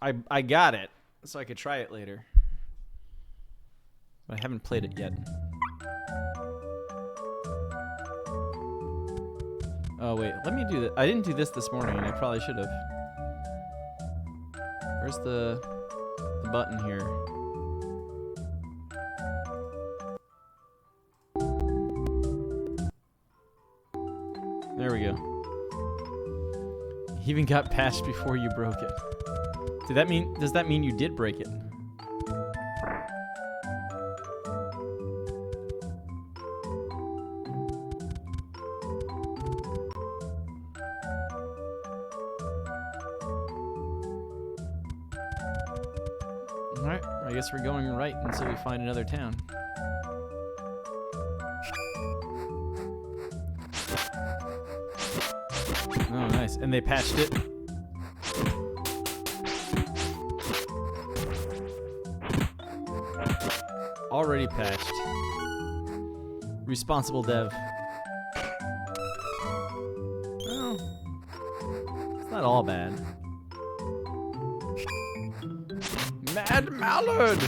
I got it, so I could try it later. But I haven't played it yet. Oh wait, let me do that. I didn't do this morning, and I probably should have. Where's the button here? There we go. He even got patched before you broke it. Does that mean you did break it? Alright, I guess we're going right until we find another town. Oh, nice. And they patched it. Already patched. Responsible dev. Well, it's not all bad. Mad Mallard!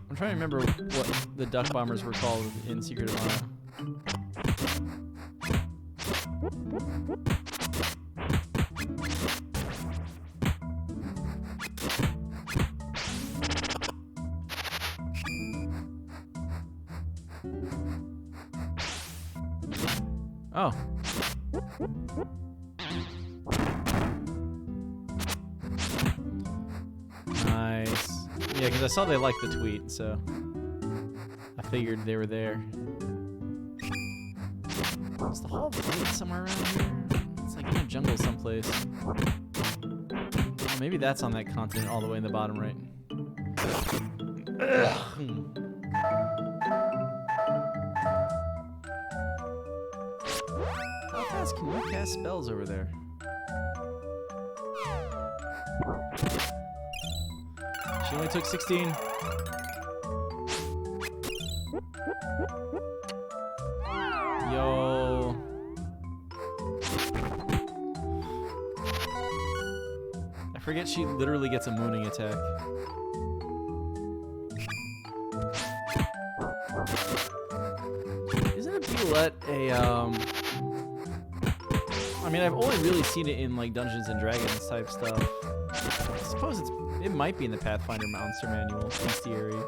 I'm trying to remember what the duck bombers were called in Secret of Mana. Oh. Nice. Yeah, because I saw they liked the tweet, so I figured they were there. Is the Hall of Light somewhere around here? It's like in a jungle someplace. Maybe that's on that continent all the way in the bottom right. Ugh. How fast can you cast spells over there? She only took 16. Yo. I forget she literally gets a mooning attack. Isn't a Beulette a I mean, I've only really seen it in like Dungeons and Dragons type stuff. I suppose it might be in the Pathfinder Monster Manual, Bestiary.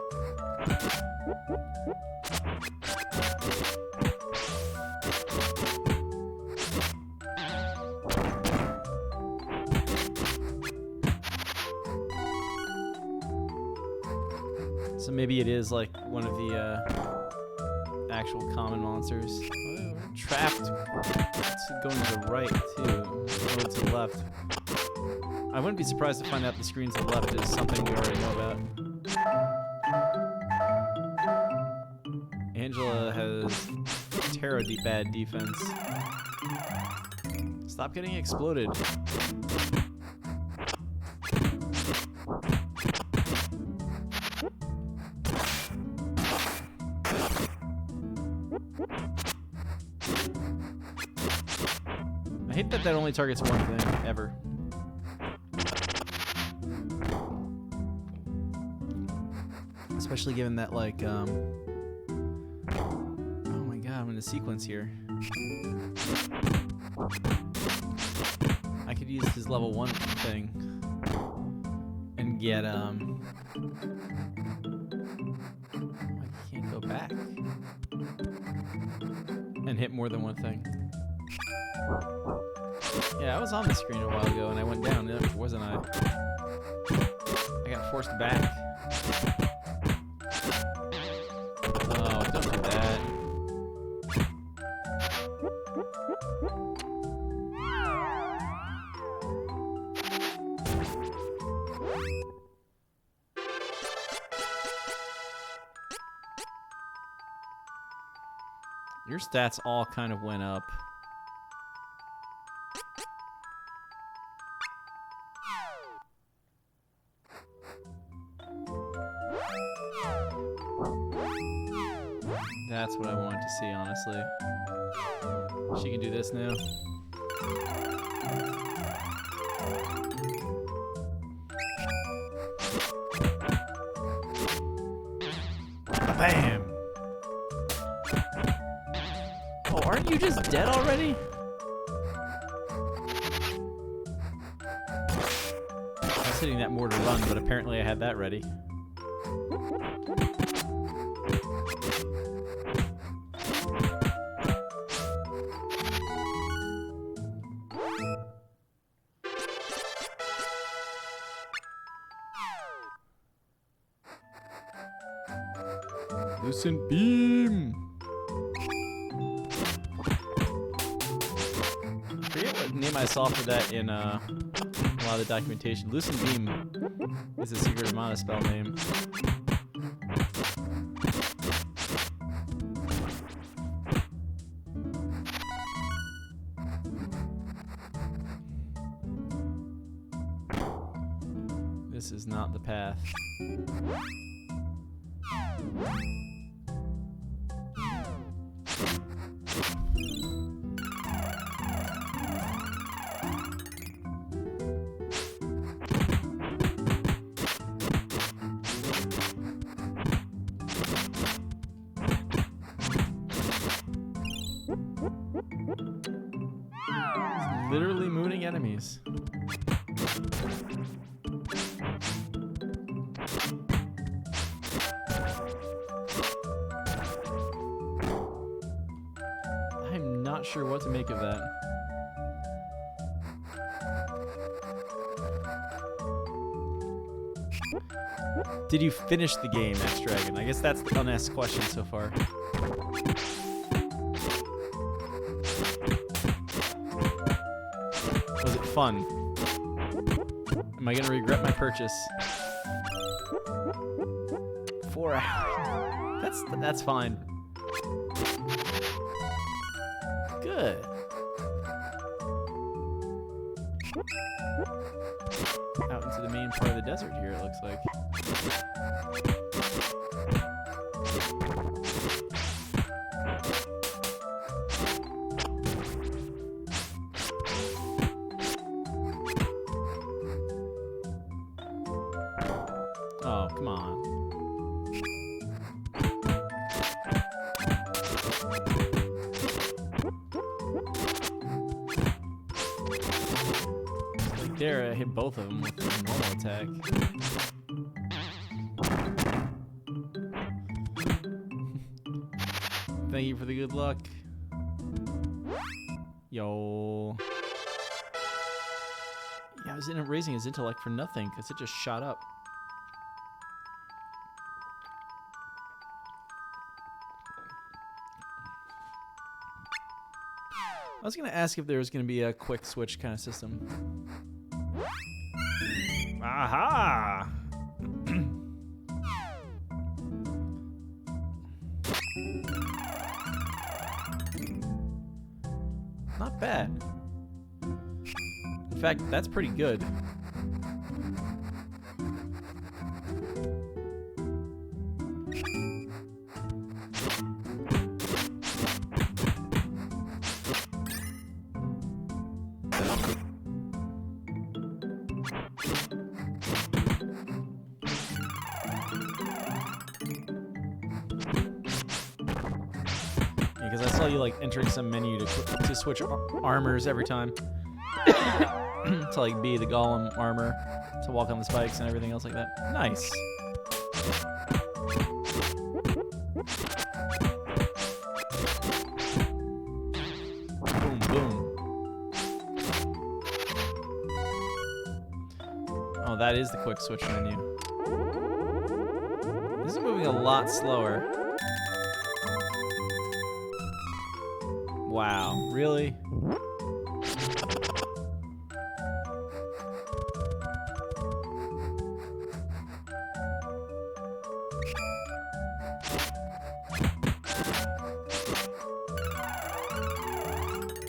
So maybe it is like one of the actual common monsters. Oh, we're trapped. It's going to the right too. Or to the left. I wouldn't be surprised to find out the screen to the left is something we already know about. Angela has bad defense. Stop getting exploded. I hate that only targets one thing, ever. Especially given that, like, oh my god, I'm in a sequence here. I could use his level 1 thing and get, I can't go back. And hit more than one thing. Yeah, I was on the screen a while ago and I went down, wasn't I? I got forced back. Oh, don't do that. Your stats all kind of went up. That's what I wanted to see, honestly. She can do this now. just dead already? I was hitting that more to run, but apparently I had that ready. Lucent beam. I forget what name I saw for that in a lot of the documentation. Lucent beam is a secret mana spell name. This is not the path. Literally mooning enemies. I'm not sure what to make of that. Did you finish the game, X Dragon? I guess that's the unasked question so far. Was it fun? Am I gonna regret my purchase? 4 hours. That's fine. Good. Out into the main part of the desert here, it looks like. Oh, come on. Like there, I hit both of them with a normal attack. Thank you for the good luck. Yo. Yeah, I was raising his intellect for nothing because it just shot up. I was going to ask if there was going to be a quick switch kind of system. Aha! Not bad. In fact, that's pretty good. Because I saw you like entering some menu to switch armors every time. To like be the golem armor, to walk on the spikes and everything else like that. Nice. Boom, boom. Oh, that is the quick switch menu. This is moving a lot slower. Wow, really?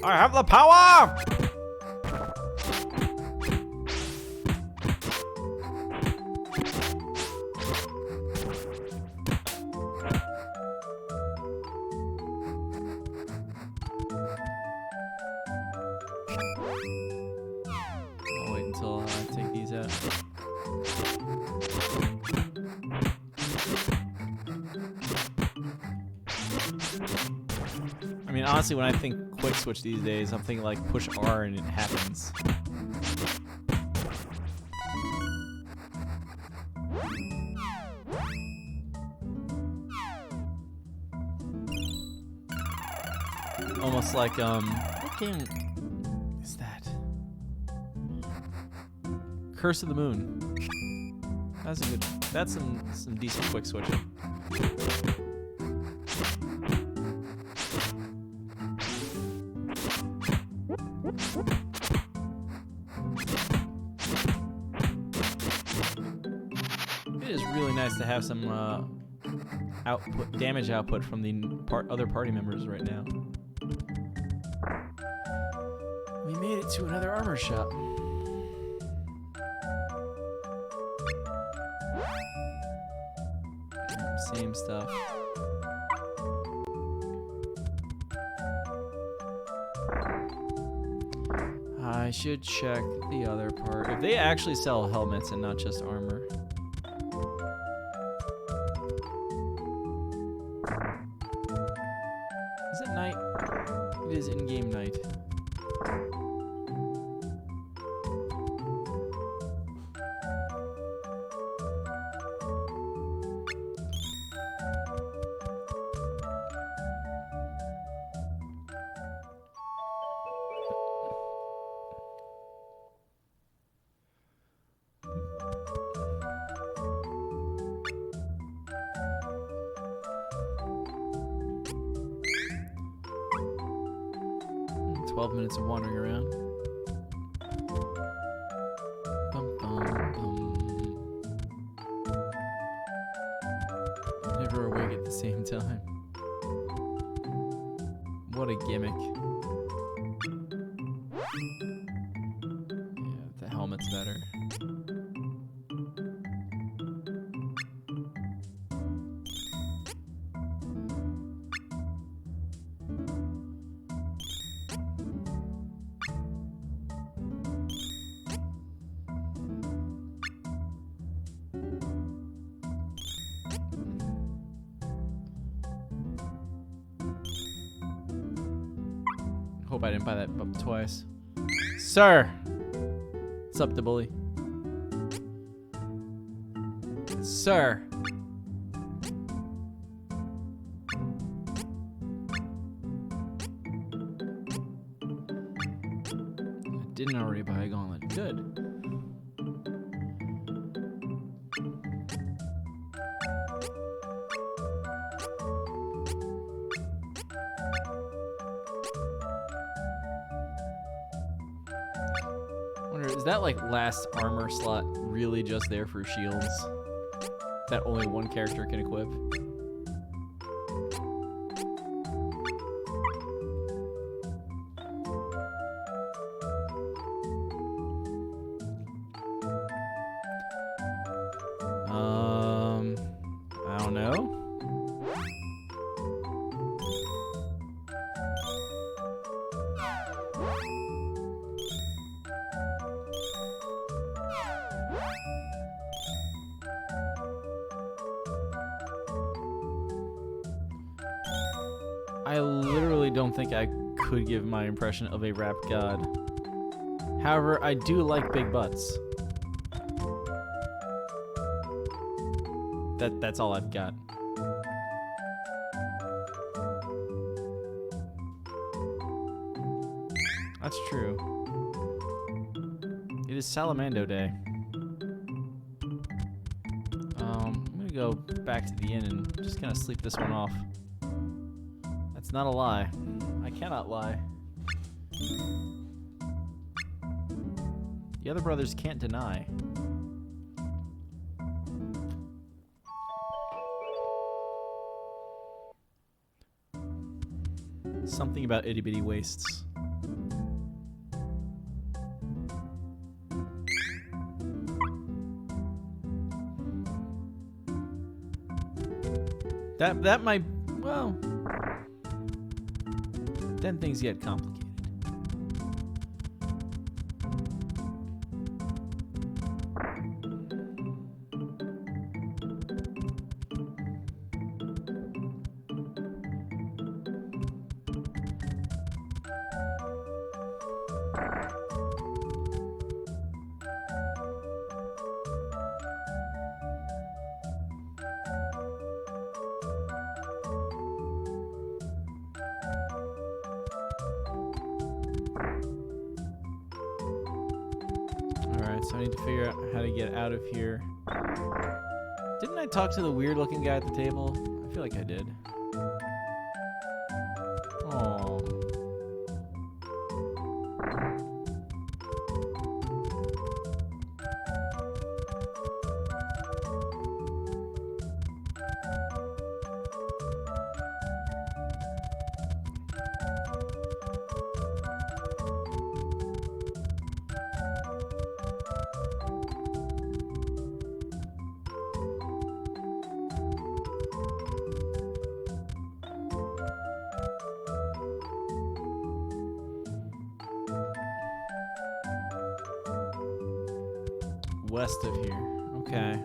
I have the power! I'll wait until I take these out. I mean, honestly, when I think quick switch these days. I'm thinking like push R and it happens. Almost like what game is that? Curse of the Moon. That's a good. That's some decent quick switching. It is really nice to have some damage output from the other party members right now. We made it to another armor shop. Same stuff. I should check the other part. If they actually sell helmets and not just armor. Is it night? It is in-game night. Hmm, 12 minutes of wandering around. Bum, bum, bum. Never awake at the same time. What a gimmick. Yeah, the helmet's better. Hope I didn't buy that up twice. Sir! What's up, the bully? Sir! I didn't already buy a gauntlet. Good. Is that like last armor slot really just there for shields that only one character can equip? I don't know. I literally don't think I could give my impression of a rap god. However, I do like big butts. That's all I've got. That's true. It is Salamando Day. I'm gonna go back to the inn and just kind of sleep this one off. That's not a lie. I cannot lie. The other brothers can't deny. Something about itty bitty waists. That might, well, then things get complicated. Alright, so I need to figure out how to get out of here. Didn't I talk to the weird-looking guy at the table? I feel like I did. Oh. West of here. Okay.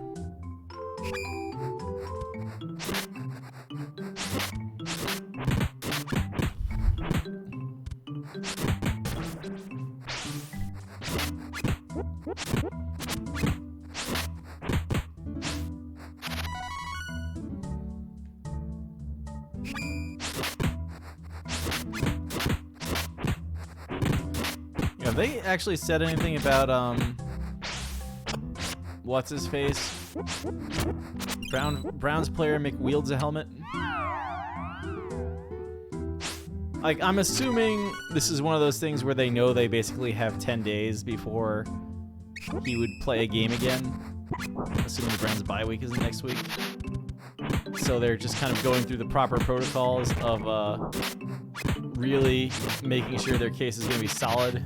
Have they actually said anything about what's his face? Browns player wields a helmet. Like, I'm assuming this is one of those things where they know they basically have 10 days before he would play a game again. Assuming the Browns' bye week isn't next week. So they're just kind of going through the proper protocols of really making sure their case is going to be solid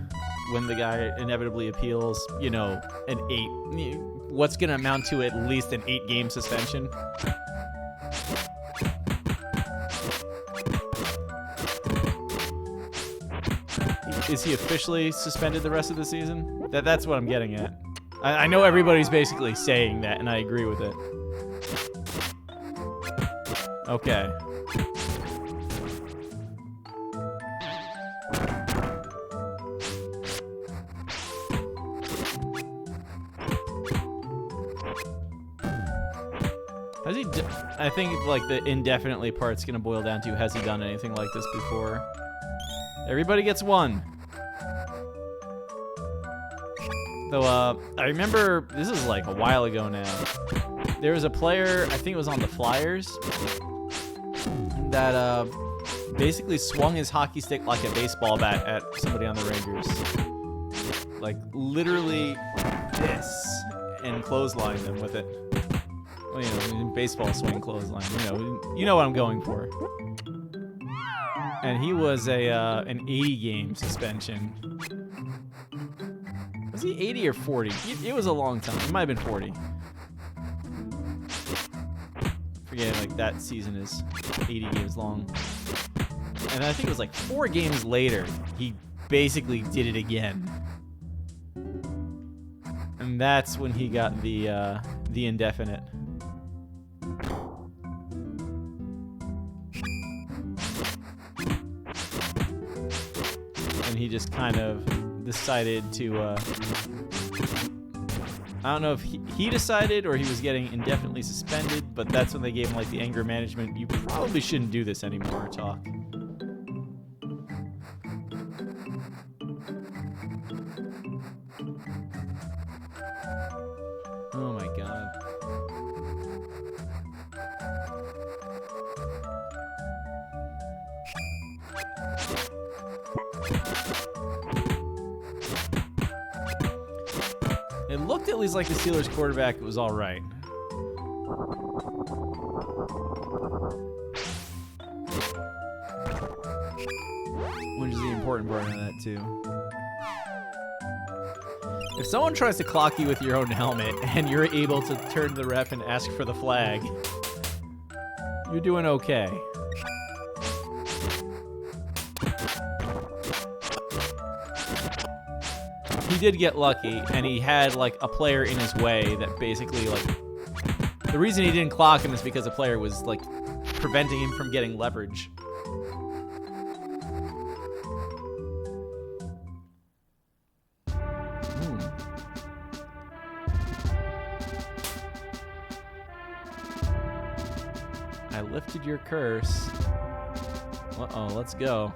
when the guy inevitably appeals, you know, what's going to amount to at least an 8-game suspension. Is he officially suspended the rest of the season? That's what I'm getting at. I know everybody's basically saying that, and I agree with it. Okay. Has he? I think like the indefinitely part's gonna boil down to, has he done anything like this before? Everybody gets one. Though I remember this is like a while ago now. There was a player, I think it was on the Flyers, that basically swung his hockey stick like a baseball bat at somebody on the Rangers. Like literally this, and clotheslined them with it. Well, you know, baseball swing clothesline. You know what I'm going for. And he was an 80-game suspension. Was he 80 or 40? It was a long time. It might have been 40. Forgetting like that season is 80 games long. And I think it was like 4 games later, he basically did it again. And that's when he got the indefinite. And he just kind of decided to, I don't know if he decided or he was getting indefinitely suspended, but that's when they gave him like the anger management, you probably shouldn't do this anymore talk. Oh my god. It looked at least like the Steelers quarterback was all right. Which is the important part of that too. If someone tries to clock you with your own helmet and you're able to turn to the ref and ask for the flag, you're doing okay. He did get lucky, and he had like a player in his way that basically like, the reason he didn't clock him is because the player was like preventing him from getting leverage. I lifted your curse. Uh-oh, let's go.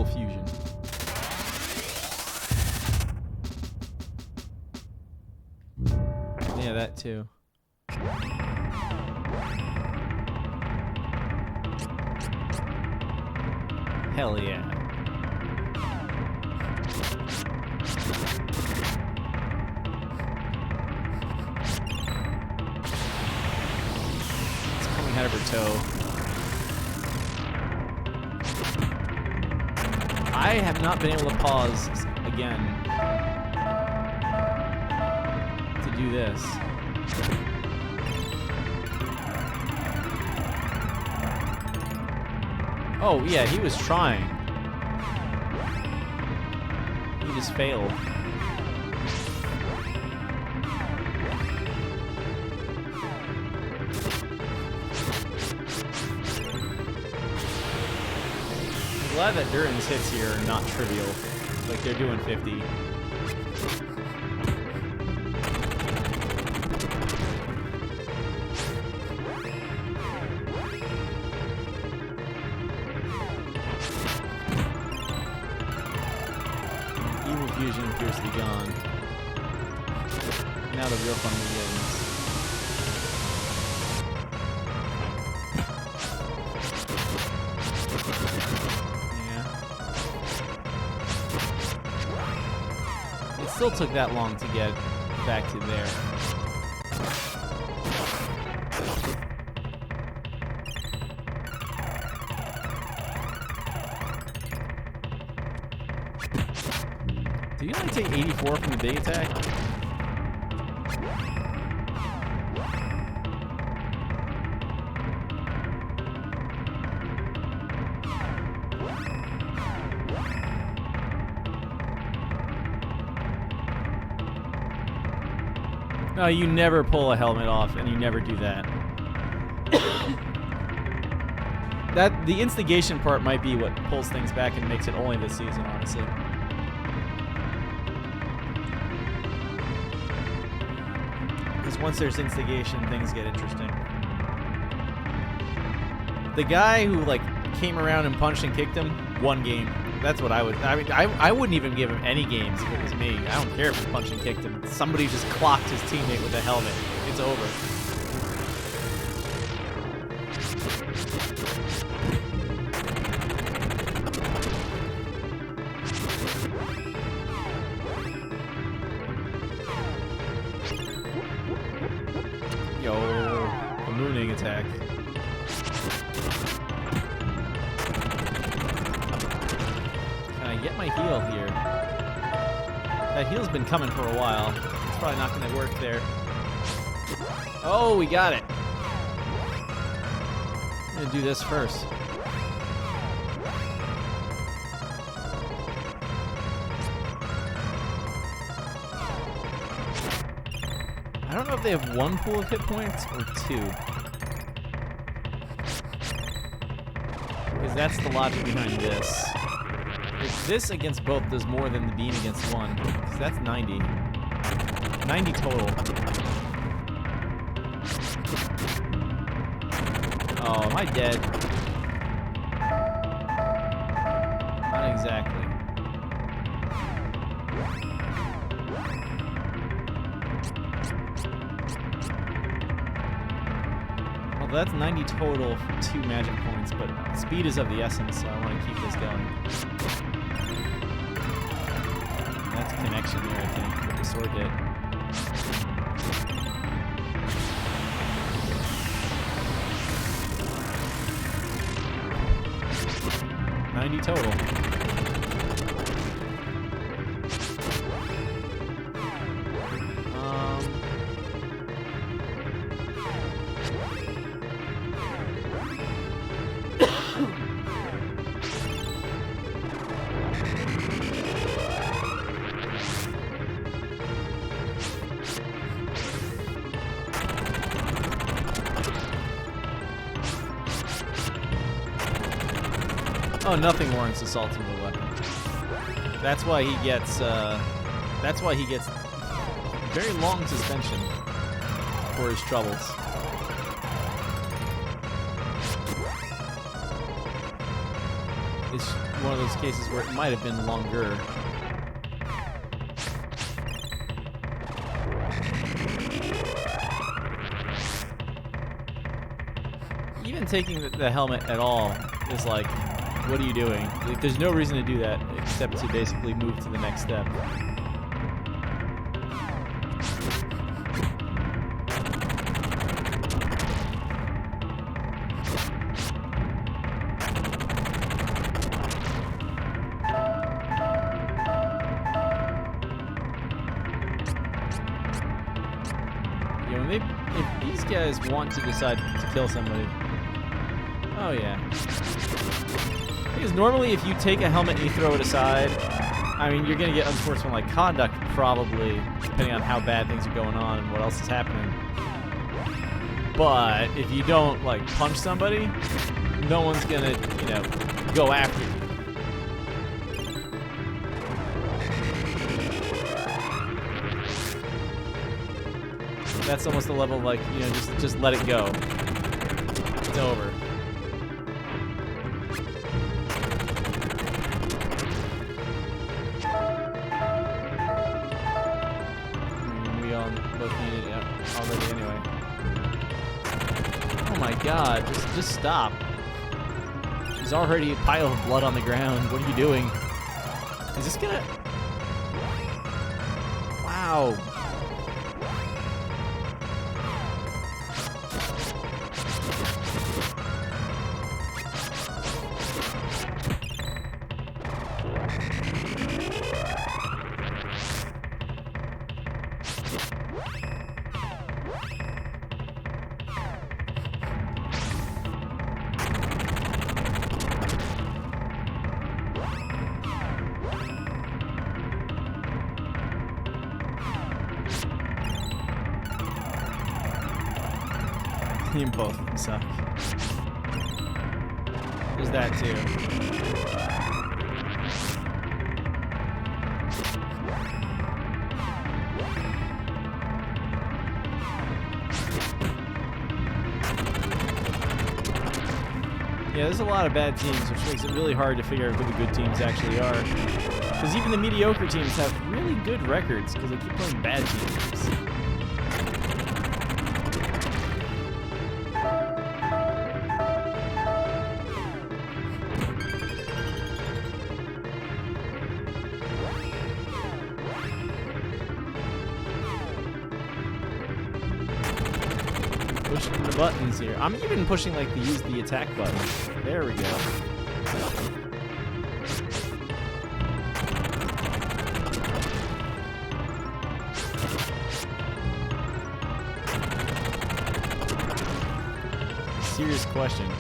Evil Fusion. Yeah, that too. Hell yeah. It's coming out of her toe. I have not been able to pause again to do this. Oh, yeah, he was trying. He just failed. I'm glad that Duran's hits here are not trivial. Like, they're doing 50. Evil Fusion appears to be gone. Now the real fun begins. Yeah. It still took that long to get back to there. Did you only take 84 from the big attack? No, you never pull a helmet off, and you never do that. The instigation part might be what pulls things back and makes it only this season, honestly. Because once there's instigation, things get interesting. The guy who like came around and punched and kicked him, one game. That's what I would. I mean, I wouldn't even give him any games if it was me. I don't care if he punched and kicked him. Somebody just clocked his teammate with a helmet. It's over. Yo, a mooning attack. Get my heal here. That heal's been coming for a while. It's probably not going to work there. Oh, we got it. I'm going to do this first. I don't know if they have one pool of hit points or two. Because that's the logic behind this. If this against both does more than the beam against one, because that's 90. 90 total. Oh, am I dead? Not exactly. Well, that's 90 total for 2 magic points, but speed is of the essence, so I want to keep this going. That's a connection there, I think, with the sword hit. $90 total. Oh, nothing warrants assault of a weapon. That's why he gets. That's why he gets very long suspension for his troubles. one of those cases where it might have been longer. Even taking the helmet at all is like, what are you doing? Like, there's no reason to do that except to basically move to the next step. If these guys want to decide to kill somebody... Oh, yeah. Because normally if you take a helmet and you throw it aside, I mean, you're going to get unsportsmanlike conduct, probably, depending on how bad things are going on and what else is happening. But if you don't, like, punch somebody, no one's going to, you know, go after you. That's almost the level of, like, you know, just let it go. It's over. We all both need it already anyway. Oh my god, just stop. There's already a pile of blood on the ground. What are you doing? Is this gonna... Wow. Both of them suck. There's that too. Yeah, there's a lot of bad teams, which makes it really hard to figure out who the good teams actually are. Because even the mediocre teams have really good records because they keep playing bad teams. Pushing the buttons here. I'm even pushing like use the attack button. There we go. Serious question.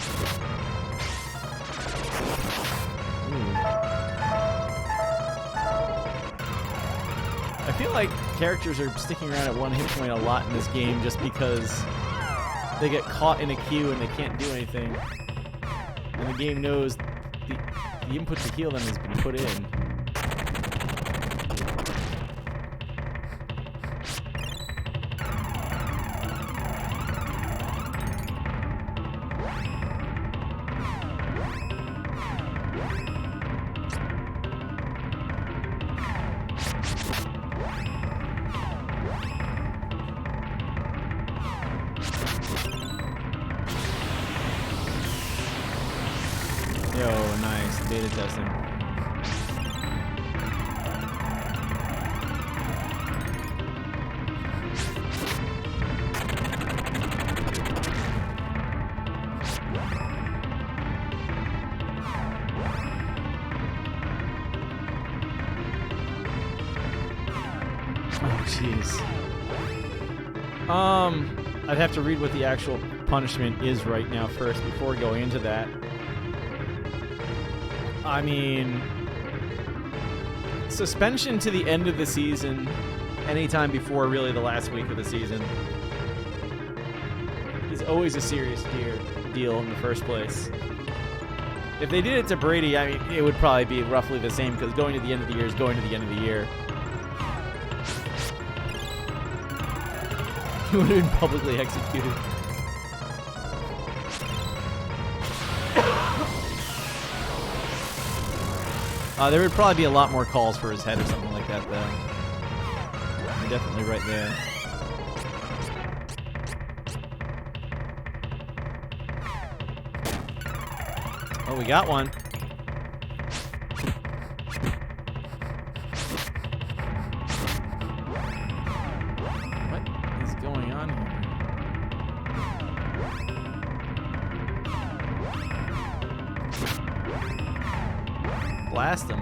I feel like characters are sticking around at one hit point a lot in this game just because they get caught in a queue and they can't do anything. And the game knows the input to heal them has been put in. Yo, nice. Beta testing. Oh, jeez. I'd have to read what the actual punishment is right now first before going into that. I mean, suspension to the end of the season, anytime before really the last week of the season, is always a serious deal in the first place. If they did it to Brady, I mean, it would probably be roughly the same because going to the end of the year is going to the end of the year. He would have been publicly executed. There would probably be a lot more calls for his head or something like that, though. You're definitely right there. Oh, we got one. What is going on here? Blast him.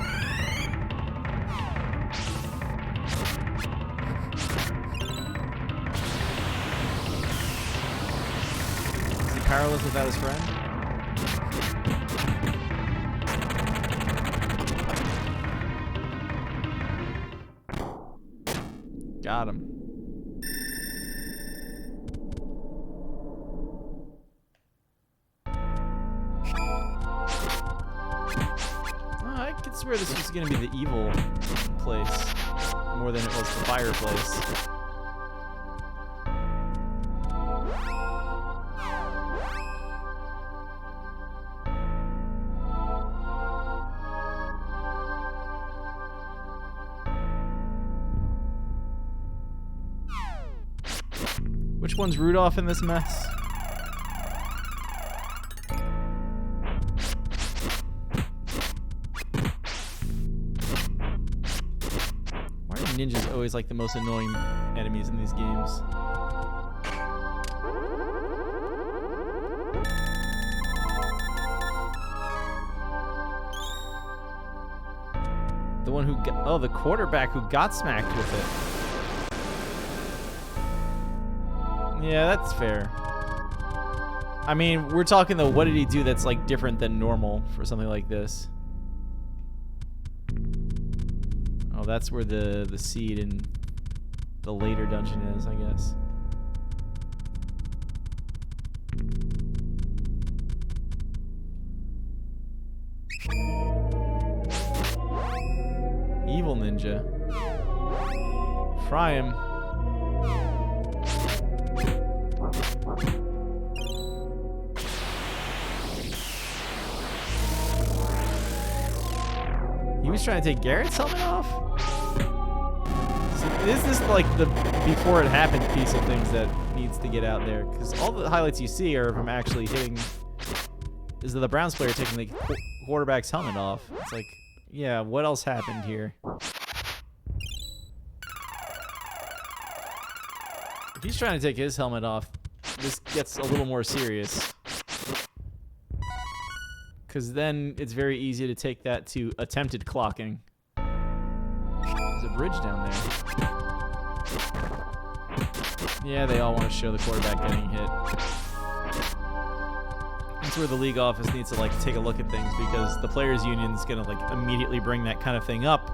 Is he powerless without his friend? Got him. I could swear this was going to be the evil place more than it was the fireplace. Which one's Rudolph in this mess? Why are ninjas always like the most annoying enemies in these games? The one who got, oh, the quarterback who got smacked with it. Yeah, that's fair. I mean, we're talking though, what did he do that's like different than normal for something like this? Oh, that's where the seed in the later dungeon is, I guess. Evil ninja. Fry him. He was trying to take Garrett's helmet off? So this is like the before it happened piece of things that needs to get out there. Because all the highlights you see are of him actually hitting... is the Browns player taking the quarterback's helmet off. It's like, yeah, what else happened here? If he's trying to take his helmet off, this gets a little more serious. Because then it's very easy to take that to attempted clocking. There's a bridge down there. Yeah, they all want to show the quarterback getting hit. That's where the league office needs to like take a look at things, because the players union's gonna like immediately bring that kind of thing up.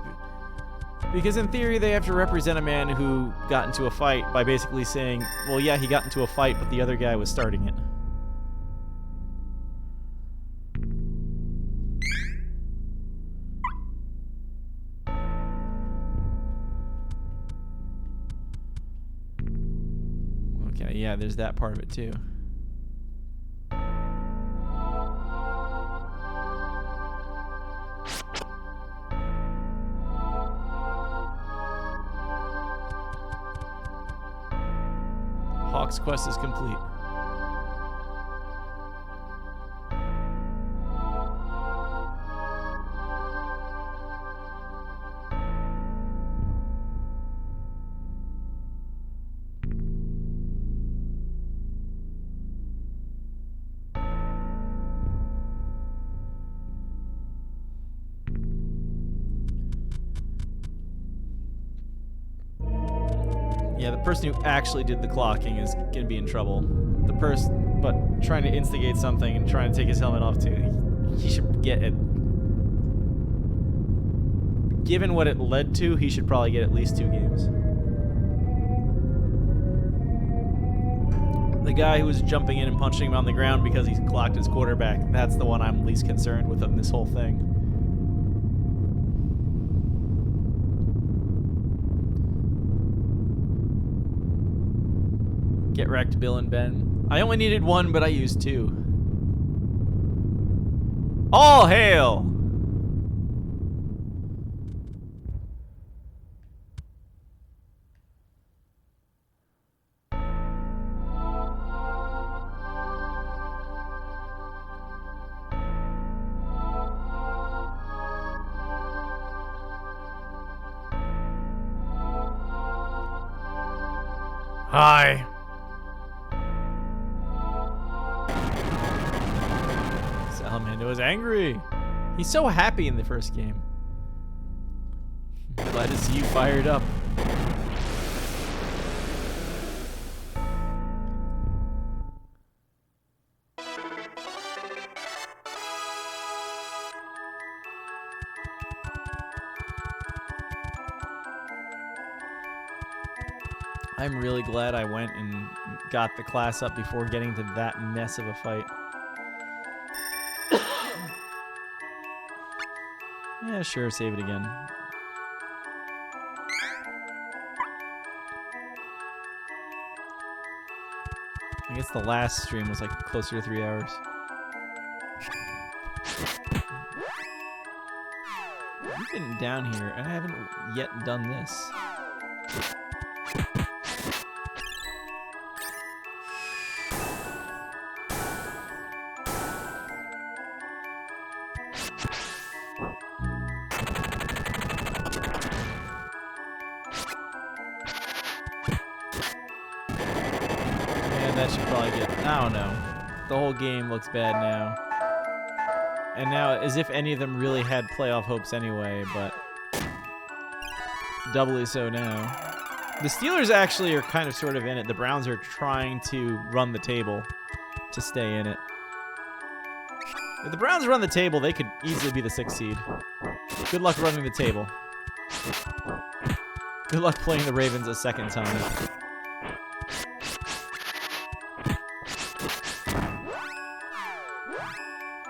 Because in theory, they have to represent a man who got into a fight by basically saying, well, yeah, he got into a fight, but the other guy was starting it. Okay, yeah, there's that part of it too. Hawk's quest is complete. Yeah, the person who actually did the clocking is going to be in trouble. The person, but trying to instigate something and trying to take his helmet off too, he should get it. Given what it led to, he should probably get at least 2 games. The guy who was jumping in and punching him on the ground because he clocked his quarterback, that's the one I'm least concerned with in this whole thing. Get wrecked, Bill and Ben. I only needed 1, but I used 2. All hail! Hi. Salamando is angry. He's so happy in the first game. Glad to see you fired up. I'm really glad I went and got the class up before getting to that mess of a fight. Yeah, sure, save it again. I guess the last stream was like closer to 3 hours. I've been down here and I haven't yet done this. That should probably get... I don't know. The whole game looks bad now. And now, as if any of them really had playoff hopes anyway, but... doubly so now. The Steelers actually are kind of sort of in it. The Browns are trying to run the table to stay in it. If the Browns run the table, they could easily be the 6th seed. Good luck running the table. Good luck playing the Ravens a second time.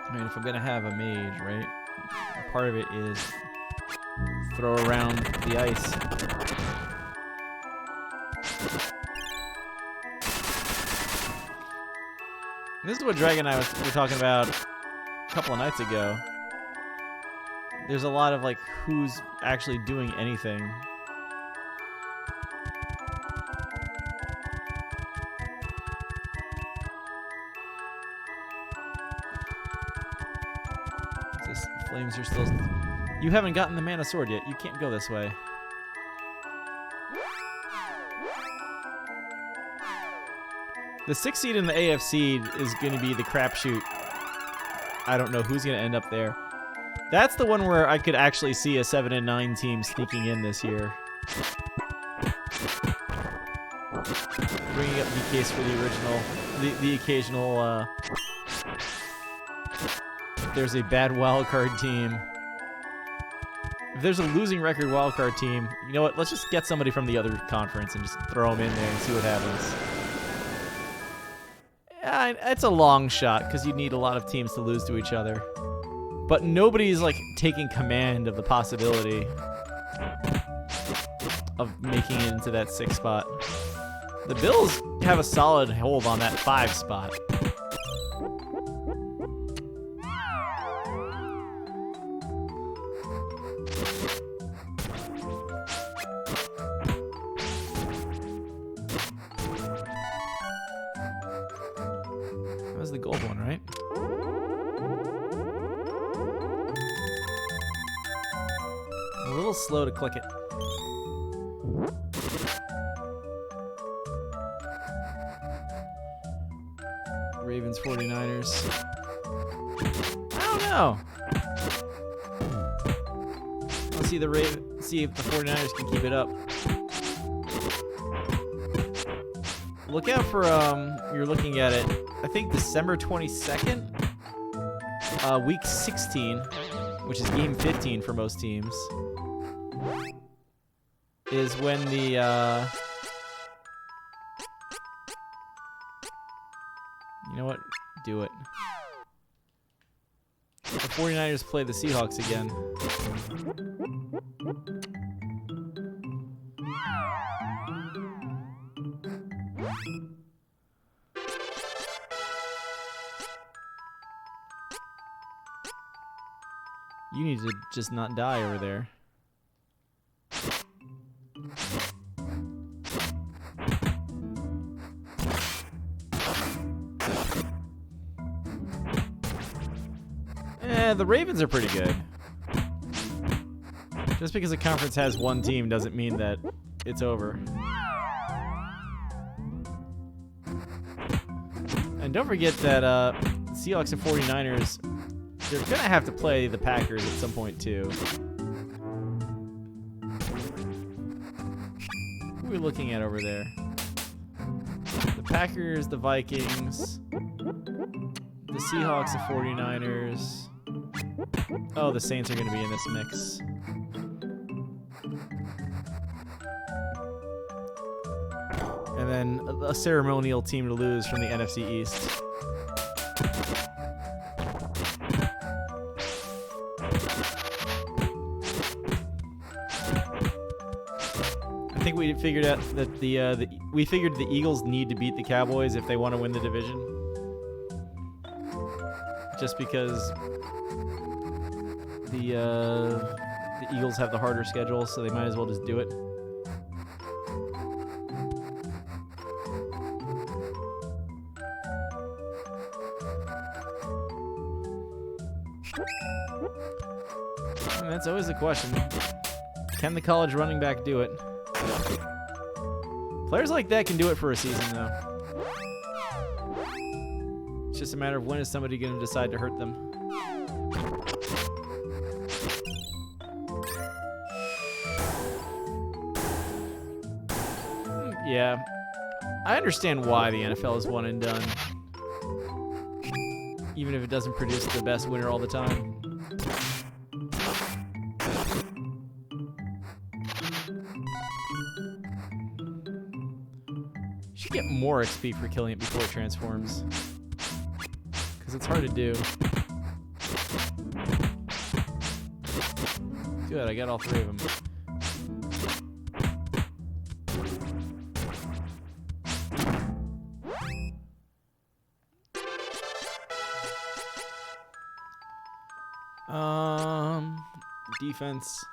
I mean, if I'm gonna have a mage, right? Part of it is throw around the ice. This is what Dragon and I were talking about a couple of nights ago. There's a lot of like who's actually doing anything. Flames are still... You haven't gotten the Mana Sword yet. You can't go this way. The 6th seed in the AFC is going to be the crapshoot. I don't know who's going to end up there. That's the one where I could actually see a 7-9 team sneaking in this year. Bringing up DKs for the original... The occasional... There's a bad wildcard team. If there's a losing record wildcard team, you know what? Let's just get somebody from the other conference and just throw them in there and see what happens. Yeah, it's a long shot because you need a lot of teams to lose to each other. But nobody's like taking command of the possibility of making it into that 6th spot. The Bills have a solid hold on that 5 spot. The gold one, right? A little slow to click it. Ravens 49ers. I don't know. Let's see see if the 49ers can keep it up. Look out for you're looking at it. I think December 22nd, week 16, which is game 15 for most teams, is when the, you know what? Do it. The 49ers play the Seahawks again. You need to just not die over there. The Ravens are pretty good. Just because a conference has one team doesn't mean that it's over. And don't forget that Seahawks and 49ers, they're going to have to play the Packers at some point, too. Who are we looking at over there? The Packers, the Vikings, the Seahawks, the 49ers. Oh, the Saints are going to be in this mix. And then a ceremonial team to lose from the NFC East. I think we figured out that we figured the Eagles need to beat the Cowboys if they want to win the division. Just because the Eagles have the harder schedule, so they might as well just do it. And that's always the question. Can the college running back do it? Players like that can do it for a season, though. It's just a matter of when is somebody going to decide to hurt them. Yeah. I understand why the NFL is one and done. Even if it doesn't produce the best winner all the time. Should get more XP for killing it before it transforms. Because it's hard to do. Good, I got all three of them. Defense.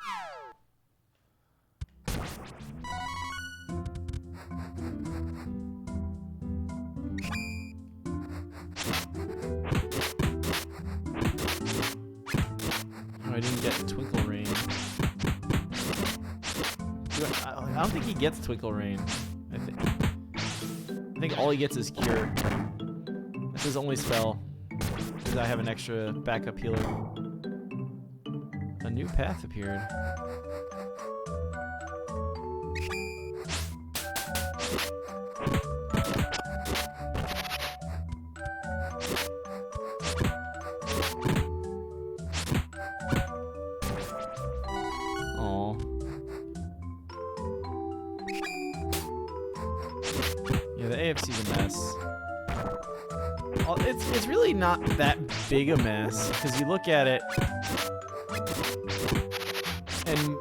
I didn't get Twinkle Rain. I don't think he gets Twinkle Rain. I think all he gets is Cure. That's his only spell. Because I have an extra backup healer. A new path appeared. Yeah, the AFC's a mess. It's really not that big a mess, because you look at it, and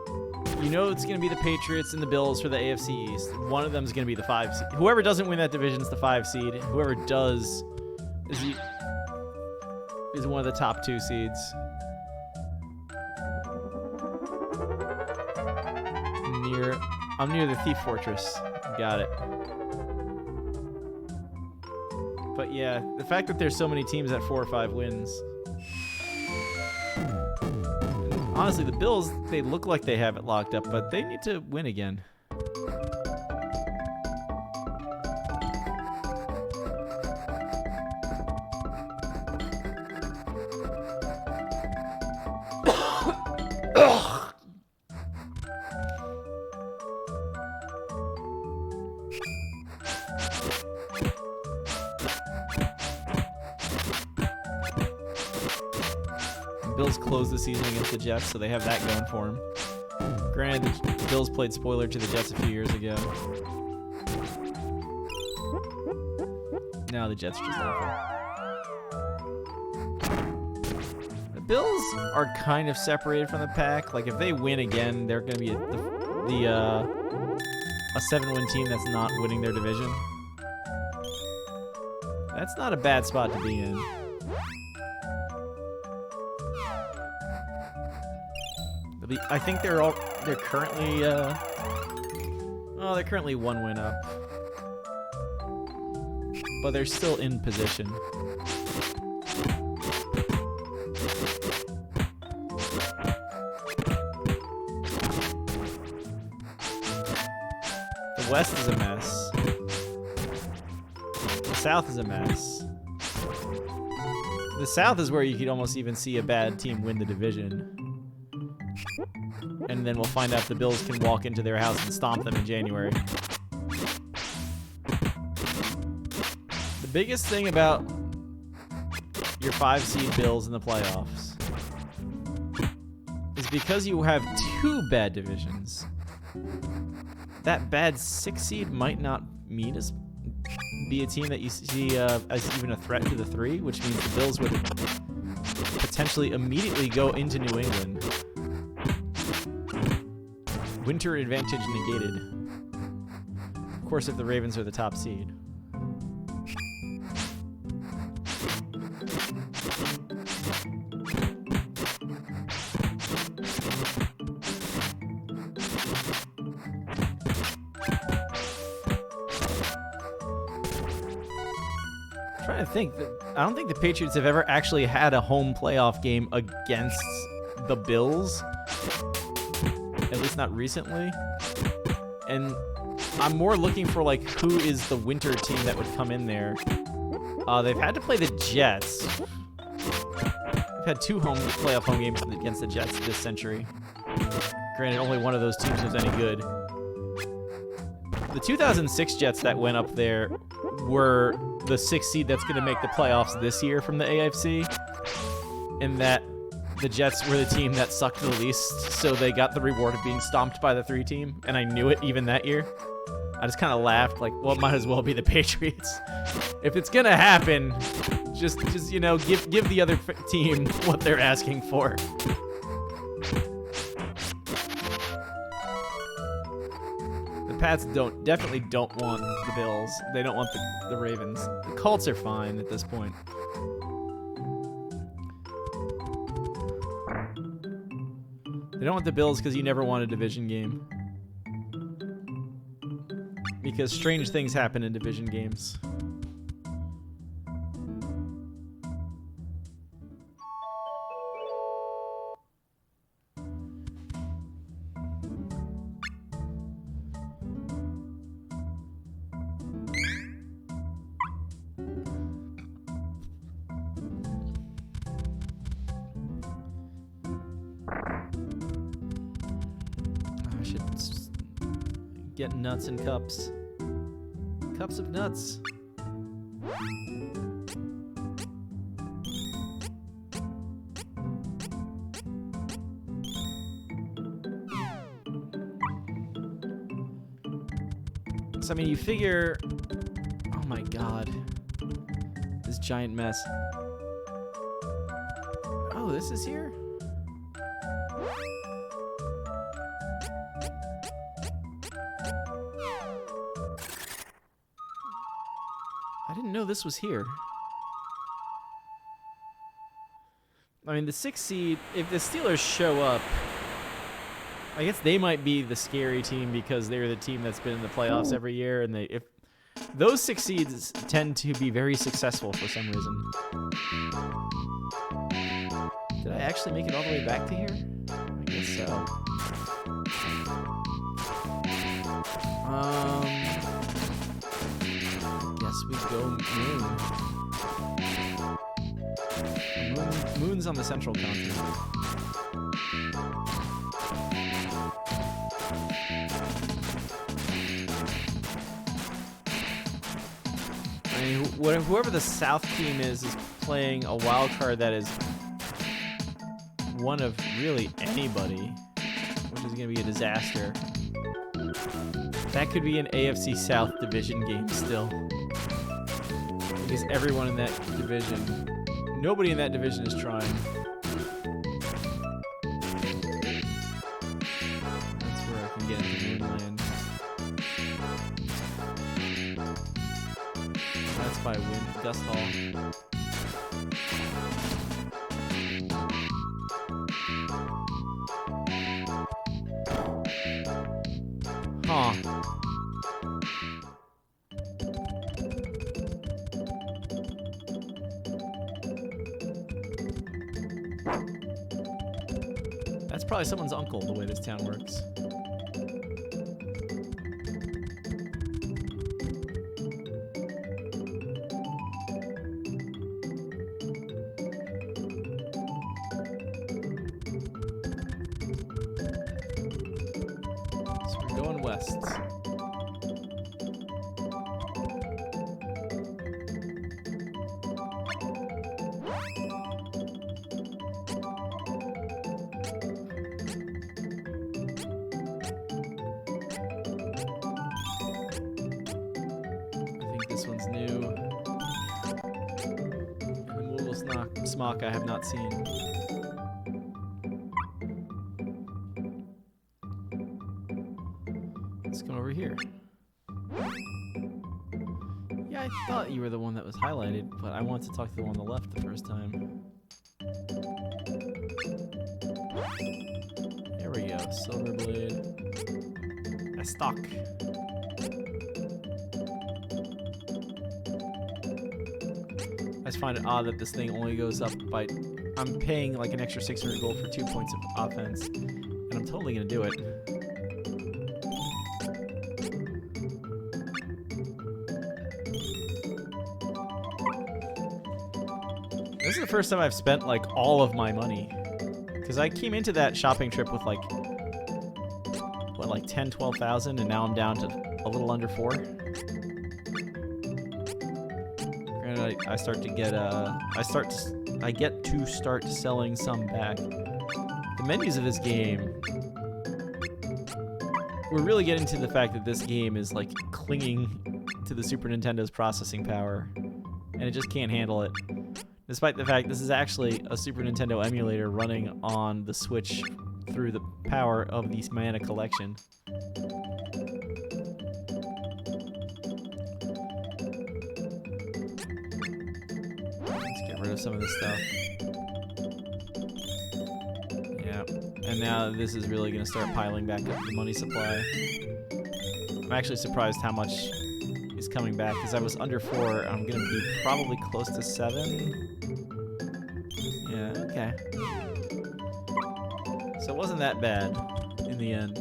you know it's going to be the Patriots and the Bills for the AFC East. One of them is going to be the 5 seed. Whoever doesn't win that division is the 5 seed. Whoever does is one of the top 2 seeds. I'm near the Thief Fortress. Got it. But yeah, the fact that there's so many teams at 4 or 5 wins. Honestly, the Bills, they look like they have it locked up, but they need to win again. Bills closed the season against the Jets, so they have that going for them. Granted, the Bills played spoiler to the Jets a few years ago. Now the Jets are just awful. The Bills are kind of separated from the pack. Like, if they win again, they're going to be a 7-win team that's not winning their division. That's not a bad spot to be in. I think they're currently they're currently 1 win up, but they're still in position. The West is a mess. The South is a mess. The South is where you could almost even see a bad team win the division. And then we'll find out if the Bills can walk into their house and stomp them in January. The biggest thing about your 5 seed Bills in the playoffs is because you have 2 bad divisions. That bad 6 seed might not be a team that you see as even a threat to the 3, which means the Bills would potentially immediately go into New England. Winter advantage negated. Of course, if the Ravens are the top seed. I'm trying to think. I don't think the Patriots have ever actually had a home playoff game against the Bills. At least not recently. And I'm more looking for like who is the winter team that would come in there. They've had to play the Jets. They've had 2 playoff home games against the Jets this century. Granted, only one of those teams was any good. The 2006 Jets that went up there were the 6th seed that's going to make the playoffs this year from the AFC. And that the Jets were the team that sucked the least, so they got the reward of being stomped by the 3 team, and I knew it even that year. I just kind of laughed, like, well, it might as well be the Patriots. If it's gonna happen, just you know, give the other team what they're asking for. The Pats definitely don't want the Bills. They don't want the Ravens. The Colts are fine at this point. They don't want the Bills because you never won a division game. Because strange things happen in division games. Get nuts and cups. Cups of nuts. So, I mean, you figure... Oh my god. This giant mess. Oh, this is here? I didn't know this was here. I mean, the 6th seed, if the Steelers show up, I guess they might be the scary team because they're the team that's been in the playoffs every year, and if those 6 seeds tend to be very successful for some reason. Did I actually make it all the way back to here? I guess so. Guess we go Moon. Moon's on the central continent. I mean, whoever the South team is playing a wild card that is one of really anybody, which is going to be a disaster. That could be an AFC South division game still. Because everyone in that division, nobody in that division is trying. That's where I can get into Moonland. That's by Gust Hall. Huh. That's probably someone's uncle, the way this town works. west. I think this one's new. And the Moogle Smock I have not seen. Let's come over here. Yeah, I thought you were the one that was highlighted, but I wanted to talk to the one on the left the first time. There we go, Silverblade. A stock. I just find it odd that this thing only goes up by... I'm paying like an extra 600 gold for 2 points of offense, and I'm totally gonna do it. This is the first time I've spent like all of my money. Because I came into that shopping trip with like, what, like 10, 12,000, and now I'm down to a little under 4. Granted, I start to get, I get to start selling some back. The menus of this game, we're really getting to the fact that this game is like clinging to the Super Nintendo's processing power, and it just can't handle it. Despite the fact this is actually a Super Nintendo emulator running on the Switch through the power of the Mana Collection. Let's get rid of some of this stuff. Yeah, and now this is really going to start piling back up the money supply. I'm actually surprised how much is coming back, because I was under 4. I'm going to be probably close to 7. Yeah, okay. So it wasn't that bad in the end.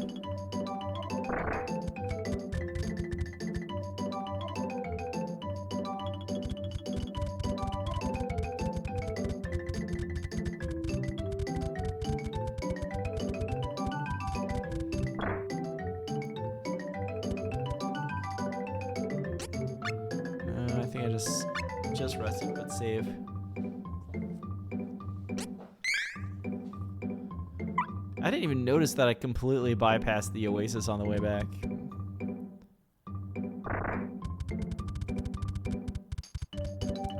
I think I just rested, but save. I didn't even notice that I completely bypassed the Oasis on the way back.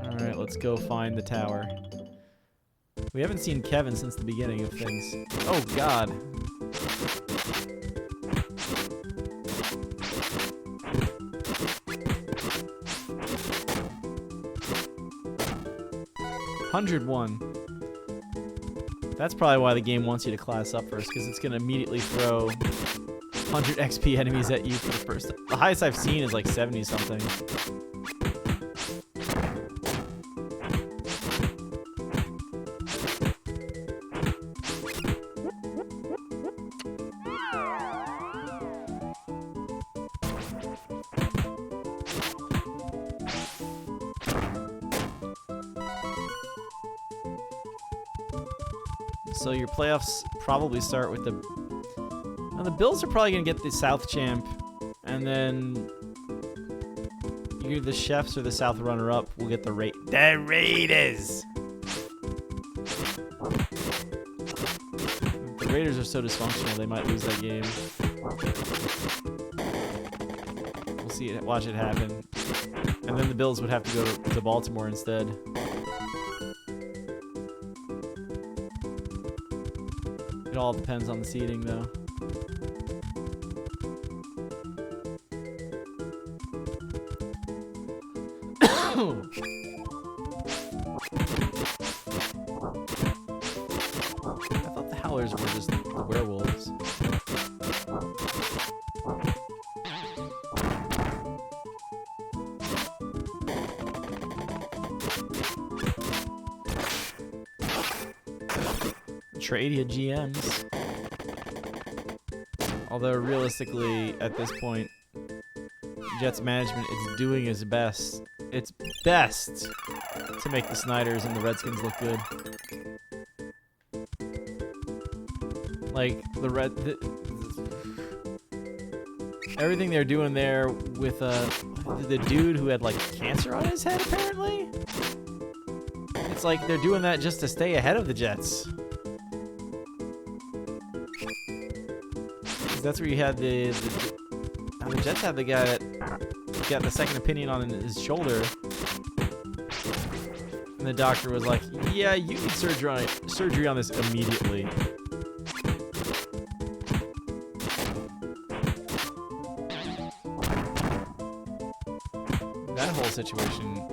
Alright, let's go find the tower. We haven't seen Kevin since the beginning of things. Oh god. $101. That's probably why the game wants you to class up first, because it's going to immediately throw 100 XP enemies at you for the first. The highest I've seen is like 70 something. So your playoffs probably start with the... Now the Bills are probably going to get the South champ, and then either the Chefs or the South runner-up will get the Raiders! The Raiders are so dysfunctional, they might lose that game. We'll see it, watch it happen. And then the Bills would have to go to Baltimore instead. It all depends on the seeding, though. I thought the Howlers were just the werewolves. Tradia GMs. Although realistically, at this point, Jets management is doing its best. Its best to make the Snyders and the Redskins look good. Like the everything they're doing there with the dude who had like cancer on his head apparently. It's like they're doing that just to stay ahead of the Jets. That's where you had the Jets had the guy that got the second opinion on his shoulder, and the doctor was like, "Yeah, you need surgery on this immediately." That whole situation,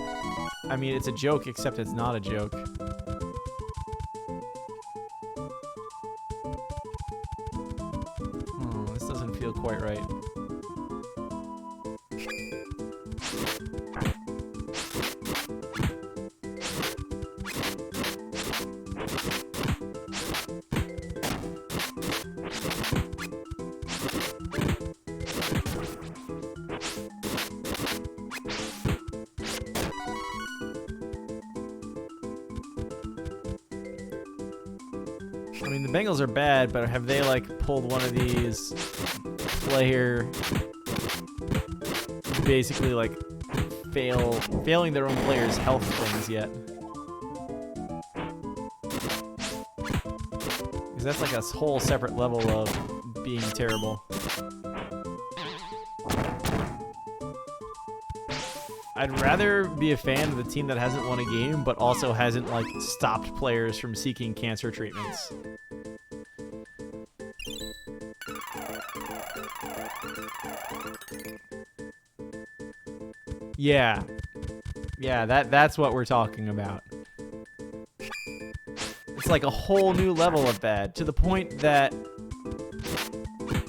I mean, it's a joke, except it's not a joke. This doesn't feel quite right. I mean, the Bengals are bad, but have they, like, pulled one of these basically, like, failing their own players' health things yet? Because that's, like, a whole separate level of being terrible. I'd rather be a fan of the team that hasn't won a game, but also hasn't, like, stopped players from seeking cancer treatments. Yeah. Yeah, that's what we're talking about. It's like a whole new level of bad, to the point that,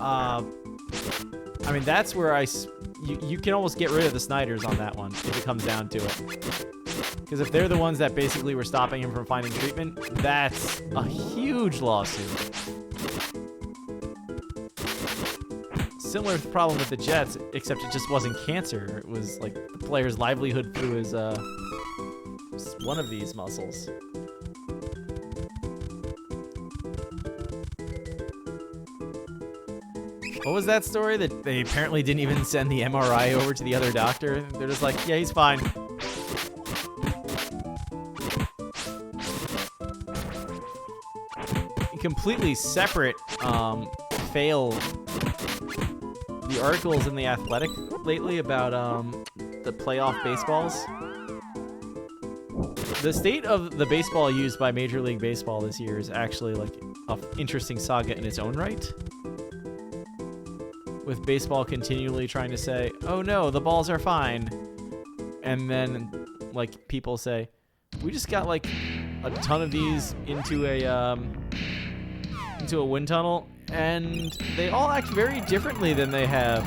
I mean, that's where you can almost get rid of the Snyders on that one, if it comes down to it. Because if they're the ones that basically were stopping him from finding treatment, that's a huge lawsuit. Similar problem with the Jets, except it just wasn't cancer. It was like the player's livelihood through his, one of these muscles. What was that story? That they apparently didn't even send the MRI over to the other doctor? They're just like, yeah, he's fine. Completely separate, fail. The articles in The Athletic lately about, the playoff baseballs. The state of the baseball used by Major League Baseball this year is actually, like, an interesting saga in its own right. With baseball continually trying to say, oh no, the balls are fine. And then, like, people say, we just got, like, a ton of these into a wind tunnel, and they all act very differently than they have.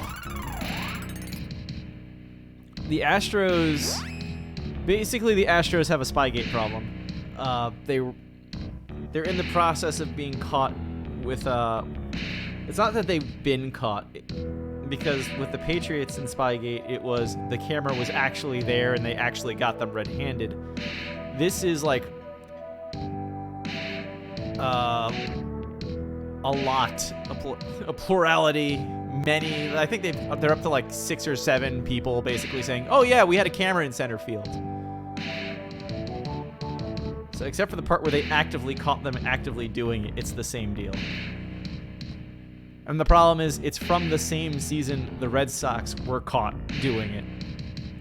The Astros, basically the Astros have a Spygate problem. They're in the process of being caught with, it's not that they've been caught, because with the Patriots and Spygate, it was the camera was actually there and they actually got them red-handed. This is like a lot, a plurality, many. I think they're up to like 6 or 7 people basically saying, "Oh yeah, we had a camera in center field." So except for the part where they actively caught them actively doing it, it's the same deal. And the problem is, it's from the same season the Red Sox were caught doing it.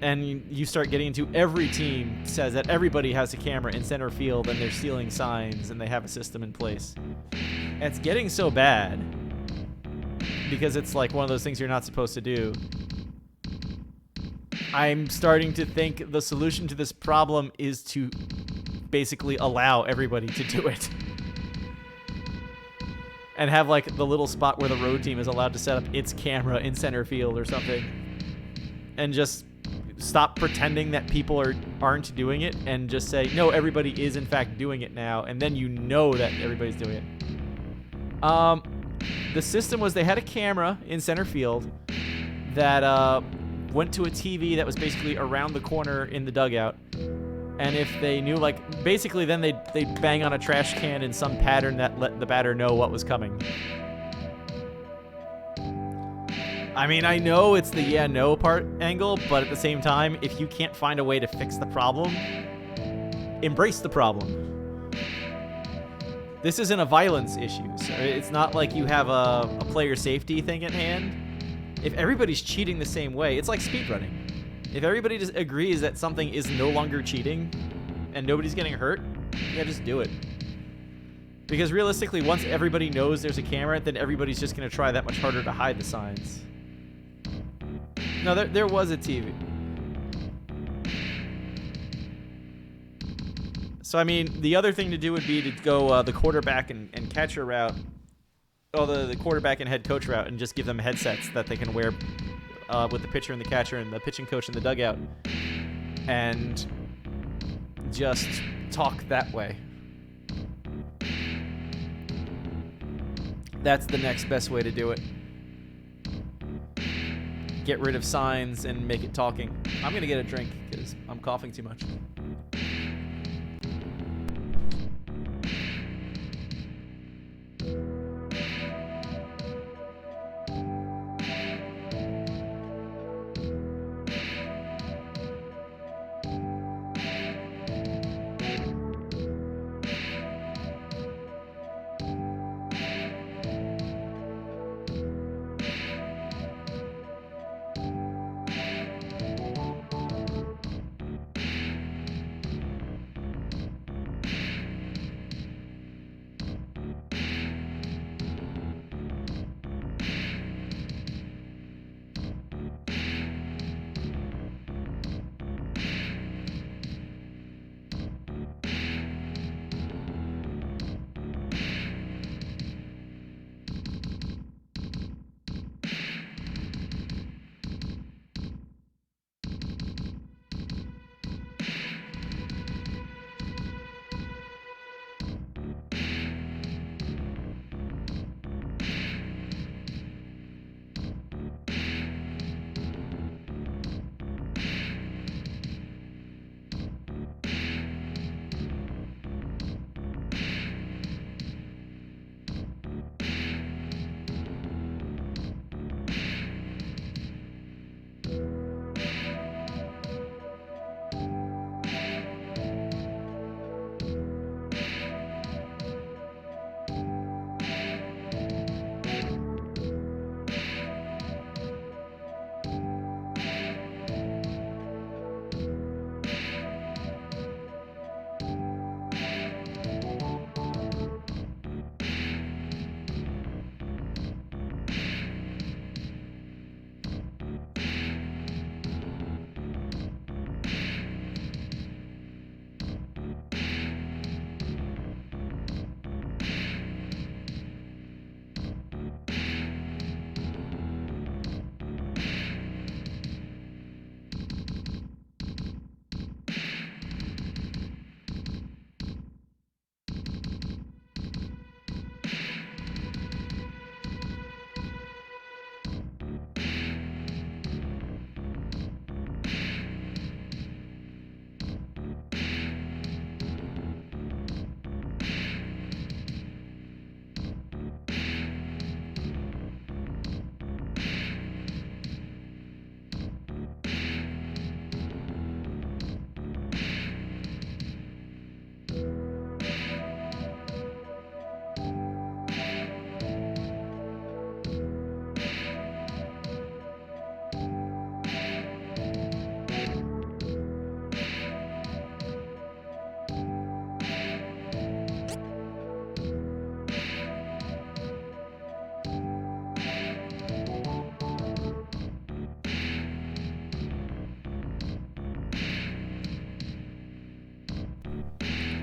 And you start getting into every team says that everybody has a camera in center field and they're stealing signs and they have a system in place. And it's getting so bad because it's like one of those things you're not supposed to do. I'm starting to think the solution to this problem is to basically allow everybody to do it. And have, like, the little spot where the road team is allowed to set up its camera in center field or something. And just stop pretending that people aren't doing it and just say, no, everybody is, in fact, doing it now. And then you know that everybody's doing it. The system was they had a camera in center field that went to a TV that was basically around the corner in the dugout. And if they knew, like, basically then they'd bang on a trash can in some pattern that let the batter know what was coming. I mean, I know it's the yeah, no part angle, but at the same time, if you can't find a way to fix the problem, embrace the problem. This isn't a violence issue, so it's not like you have a player safety thing at hand. If everybody's cheating the same way, it's like speedrunning. If everybody just agrees that something is no longer cheating and nobody's getting hurt, yeah, just do it. Because realistically, once everybody knows there's a camera, then everybody's just going to try that much harder to hide the signs. No, there was a TV. So, I mean, the other thing to do would be to go the quarterback and catcher route. Oh, the quarterback and head coach route, and just give them headsets that they can wear with the pitcher and the catcher and the pitching coach in the dugout. And just talk that way. That's the next best way to do it. Get rid of signs and make it talking. I'm going to get a drink because I'm coughing too much.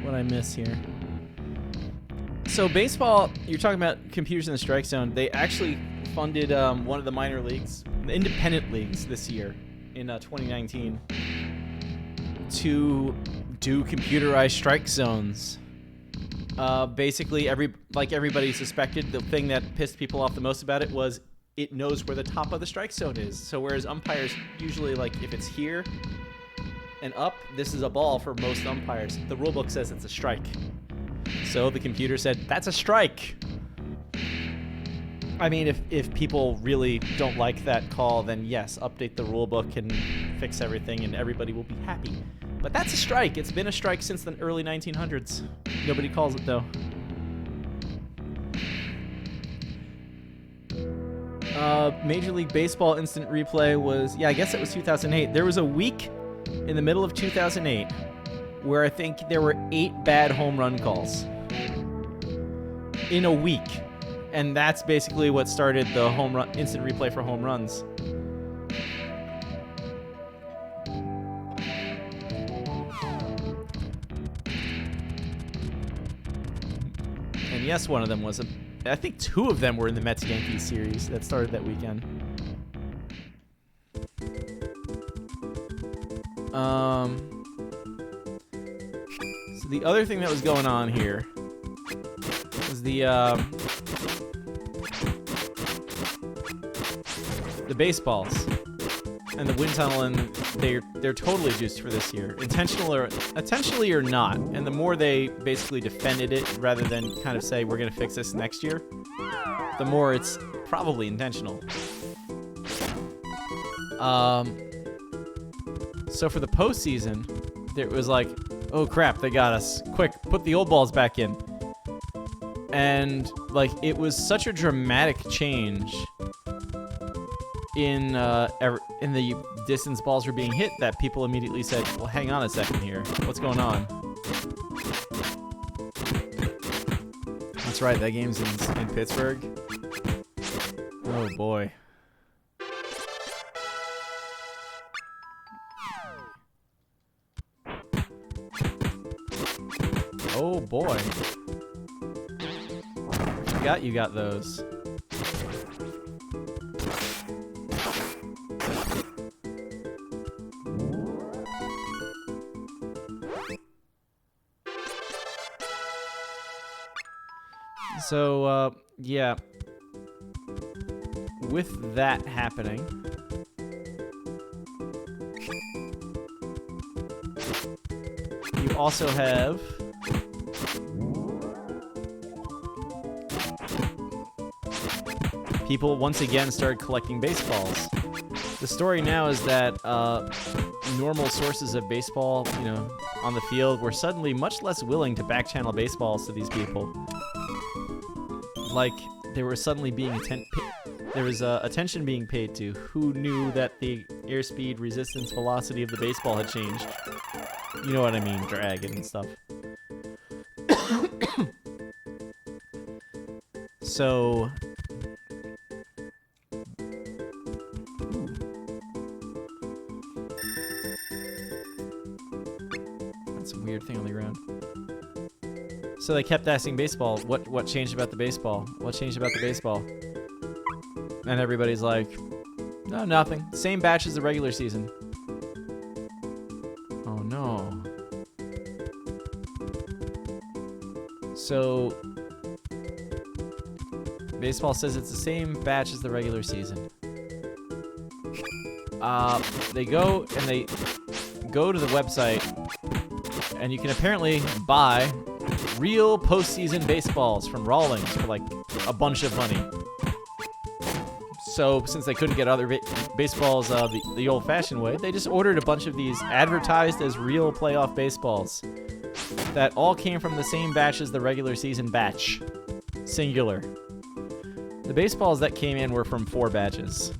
What I miss here. So baseball, you're talking about computers in the strike zone. They actually funded one of the minor leagues, the independent leagues this year in 2019 to do computerized strike zones. Basically, everybody suspected, the thing that pissed people off the most about it was it knows where the top of the strike zone is. So whereas umpires usually, like, if it's here and up, this is a ball for most umpires. The rulebook says it's a strike. So the computer said, that's a strike. I mean, if people really don't like that call, then yes, update the rulebook and fix everything, and everybody will be happy. But that's a strike. It's been a strike since the early 1900s. Nobody calls it, though. Major League Baseball Instant Replay was, I guess it was 2008. There was a week in the middle of 2008 where I think there were 8 bad home run calls. In a week. And that's basically what started the home run instant replay for home runs. And yes, one of them was I think 2 of them were in the Mets-Yankees series that started that weekend. So the other thing that was going on here was the baseballs and the wind tunnel, and they're totally juiced for this year, intentionally or not. And the more they basically defended it rather than kind of say we're gonna fix this next year, the more it's probably intentional. So for the postseason, there was like, oh crap, they got us! Quick, put the old balls back in. And like, it was such a dramatic change in the distance balls were being hit that people immediately said, well, hang on a second here. What's going on? That's right, that game's in Pittsburgh. Oh, boy. Oh, boy. I forgot you got those. So, yeah. With that happening, you also have people once again started collecting baseballs. The story now is that normal sources of baseball, on the field were suddenly much less willing to back-channel baseballs to these people. Like, they were suddenly being there was attention being paid to who knew that the airspeed, resistance, velocity of the baseball had changed. You know what I mean, drag and stuff. So, that's a weird thing on the ground. So they kept asking baseball, what changed about the baseball? What changed about the baseball? And everybody's like, no, nothing. Same batch as the regular season. Oh, no. So, baseball says it's the same batch as the regular season. They go to the website, and you can apparently buy real postseason baseballs from Rawlings for like a bunch of money. So since they couldn't get other baseballs the old-fashioned way, they just ordered a bunch of these advertised as real playoff baseballs that all came from the same batch as the regular season batch. Singular. The baseballs that came in were from 4 batches.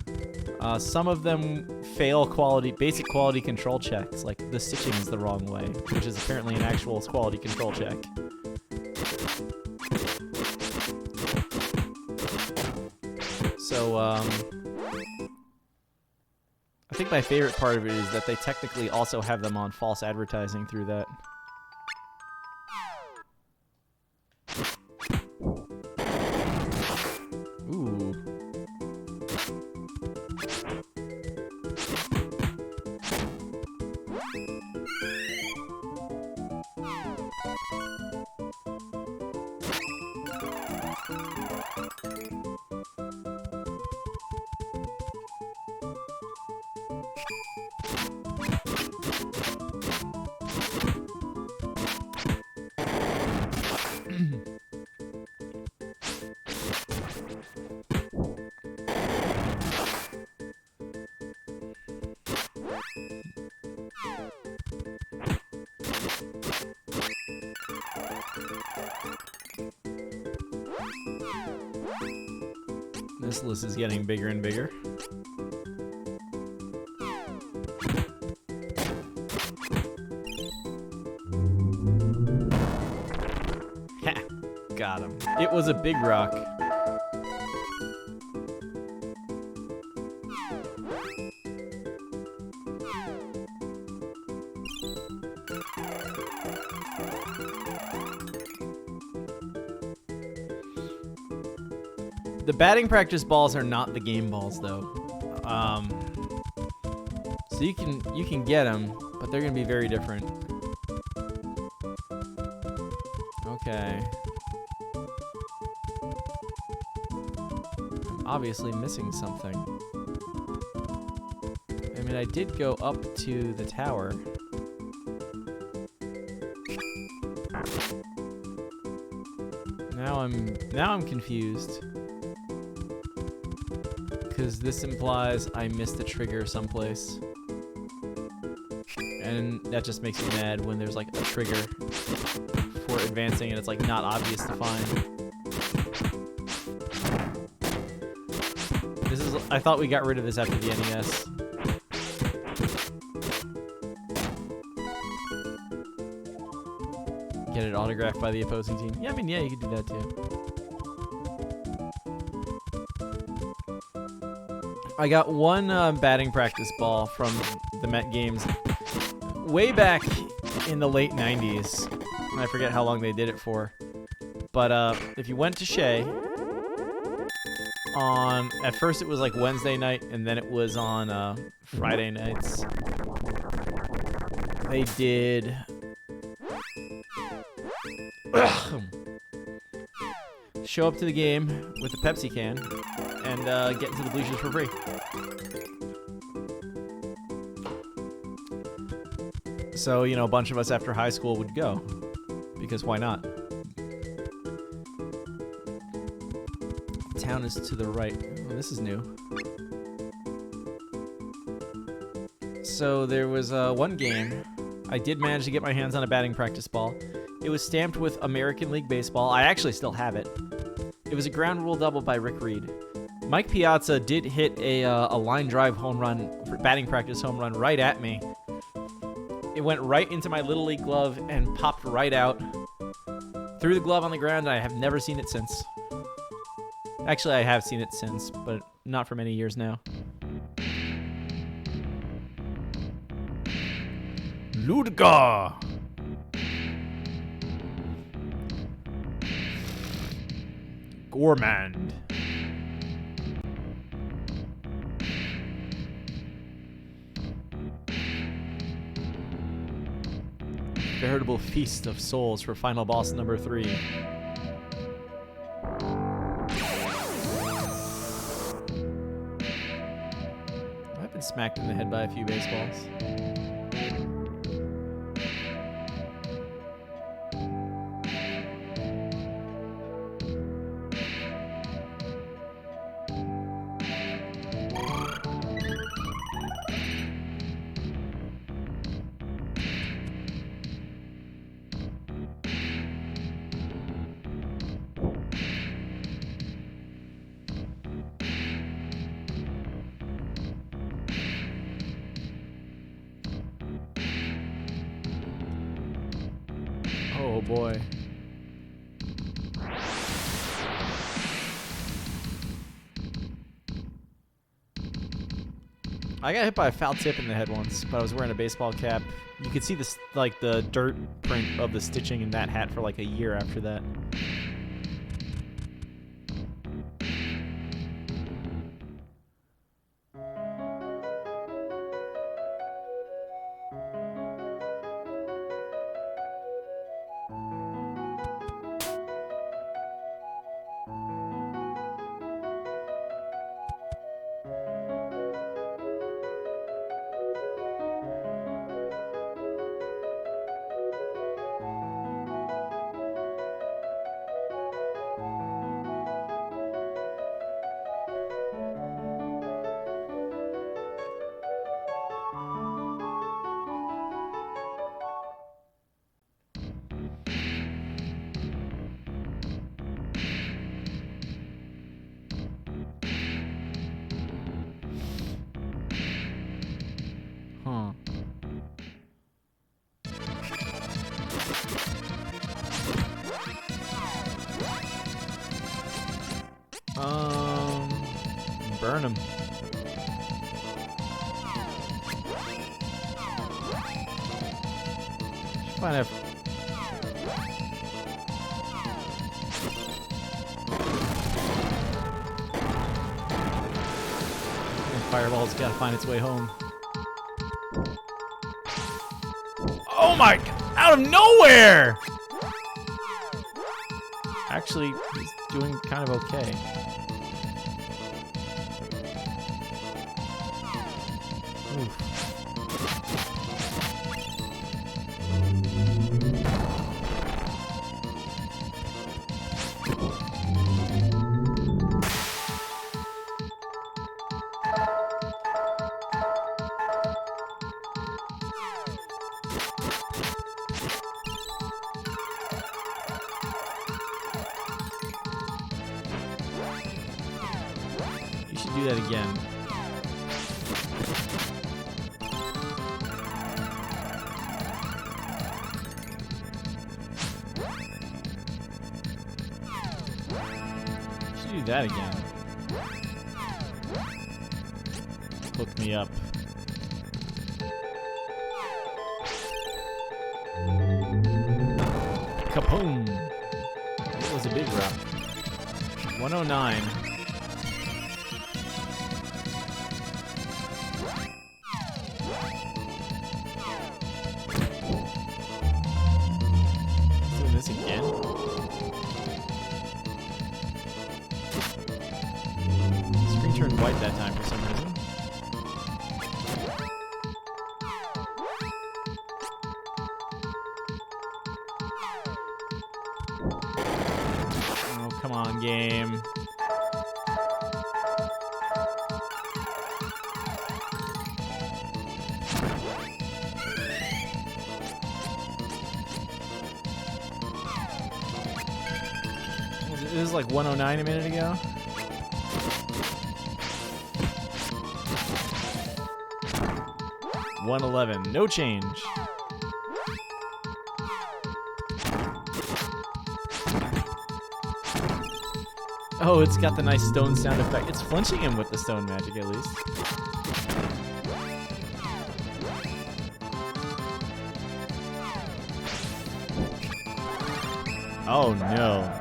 Some of them fail basic quality control checks, like the stitching is the wrong way, which is apparently an actual quality control check. So, I think my favorite part of it is that they technically also have them on false advertising through that. Ooh. This list is getting bigger and bigger. Ha! Got him. It was a big rock. The batting practice balls are not the game balls, though. So you can get them, but they're gonna be very different. Okay. I'm obviously missing something. I mean, I did go up to the tower. Now I'm confused. Because this implies I missed a trigger someplace. And that just makes me mad when there's like a trigger for advancing and it's like not obvious to find. I thought we got rid of this after the NES. Get it autographed by the opposing team. Yeah, I mean, yeah, you could do that too. I got one batting practice ball from the Met games way back in the late 90s. I forget how long they did it for. But if you went to Shea, at first it was like Wednesday night, and then it was on Friday nights. They did show up to the game with a Pepsi can and get into the bleachers for free. So, you know, a bunch of us after high school would go, because why not? Town is to the right. Oh, this is new. So there was one game. I did manage to get my hands on a batting practice ball. It was stamped with American League Baseball. I actually still have it. It was a ground rule double by Rick Reed. Mike Piazza did hit a line drive home run, batting practice home run, right at me. It went right into my Little League glove and popped right out. Threw the glove on the ground, and I have never seen it since. Actually, I have seen it since, but not for many years now. Ludgar! Gourmand. Veritable feast of souls for final boss number 3. I've been smacked in the head by a few baseballs. Oh boy. I got hit by a foul tip in the head once, but I was wearing a baseball cap. You could see this, like the dirt print of the stitching in that hat for like a year after that. Burn him. Should find a fireball's gotta find its way home. Oh my! Out of nowhere! Actually, he's doing kind of okay. Oof. You should do that again. You should do that again. Hook me up. Kaboom! It was a big rock. 109. Doing this again? Screen turned white that time for some reason. Oh, come on, game. It was like 109 a minute ago. $111, no change. Oh, it's got the nice stone sound effect. It's flinching him with the stone magic, at least. Oh, no.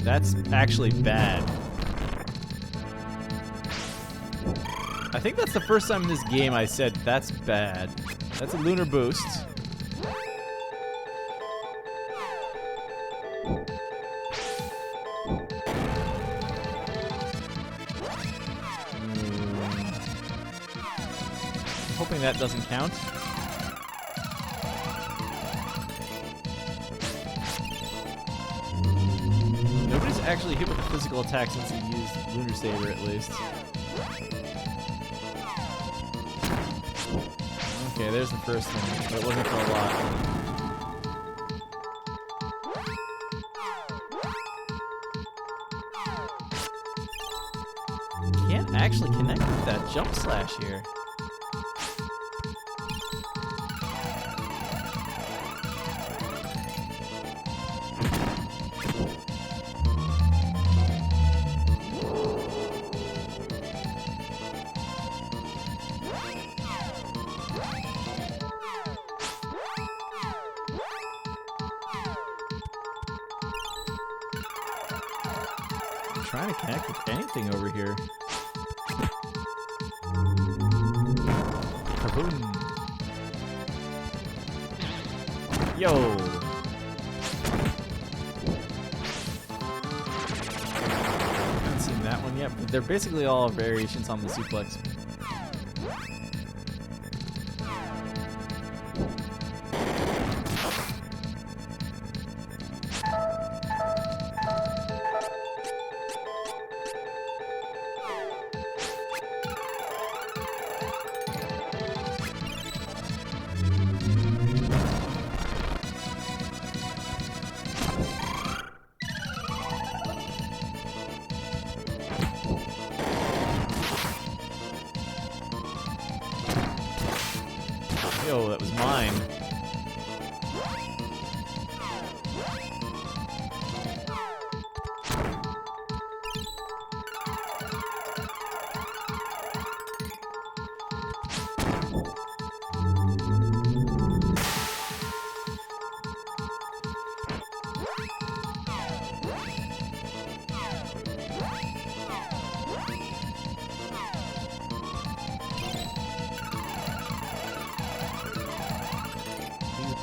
That's actually bad. I think that's the first time in this game I said, that's bad. That's a lunar boost. I'm hoping that doesn't count. Nobody's actually hit with a physical attack since he used Lunar Saber, at least. Okay, there's the first one, but it wasn't for a lot. Can't actually connect with that jump slash here. I'm trying to connect with anything over here. Kaboom. Yo. Haven't seen that one yet, but they're basically all variations on the suplex. Yo, that was mine.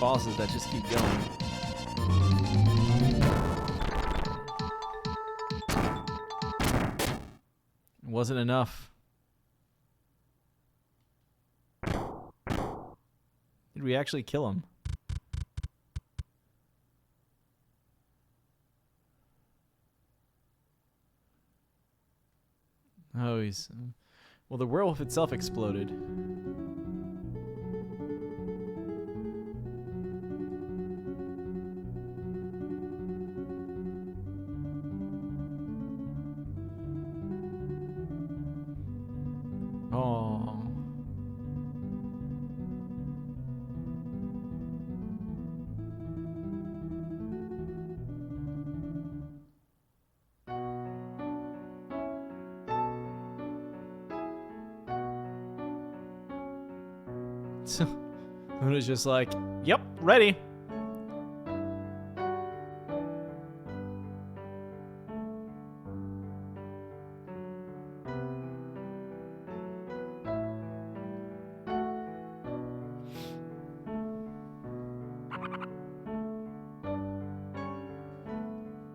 bosses that just keep going. It wasn't enough. Did we actually kill him? Oh, he's... Well, the werewolf itself exploded. Oh. Luna's just like, yep, ready.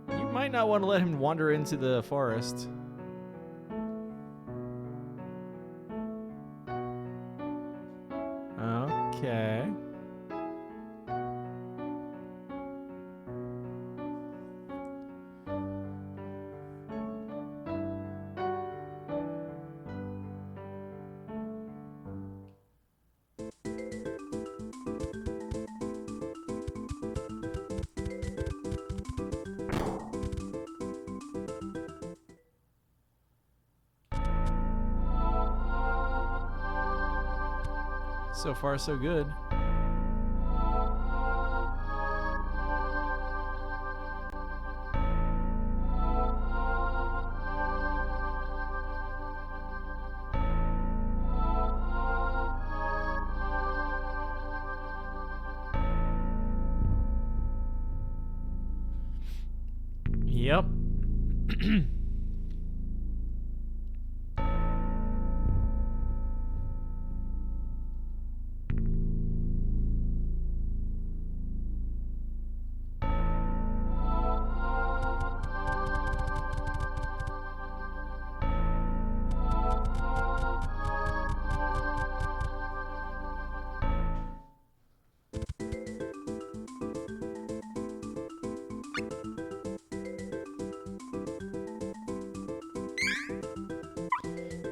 You might not want to let him wander into the forest. Okay. So far, so good. Yep.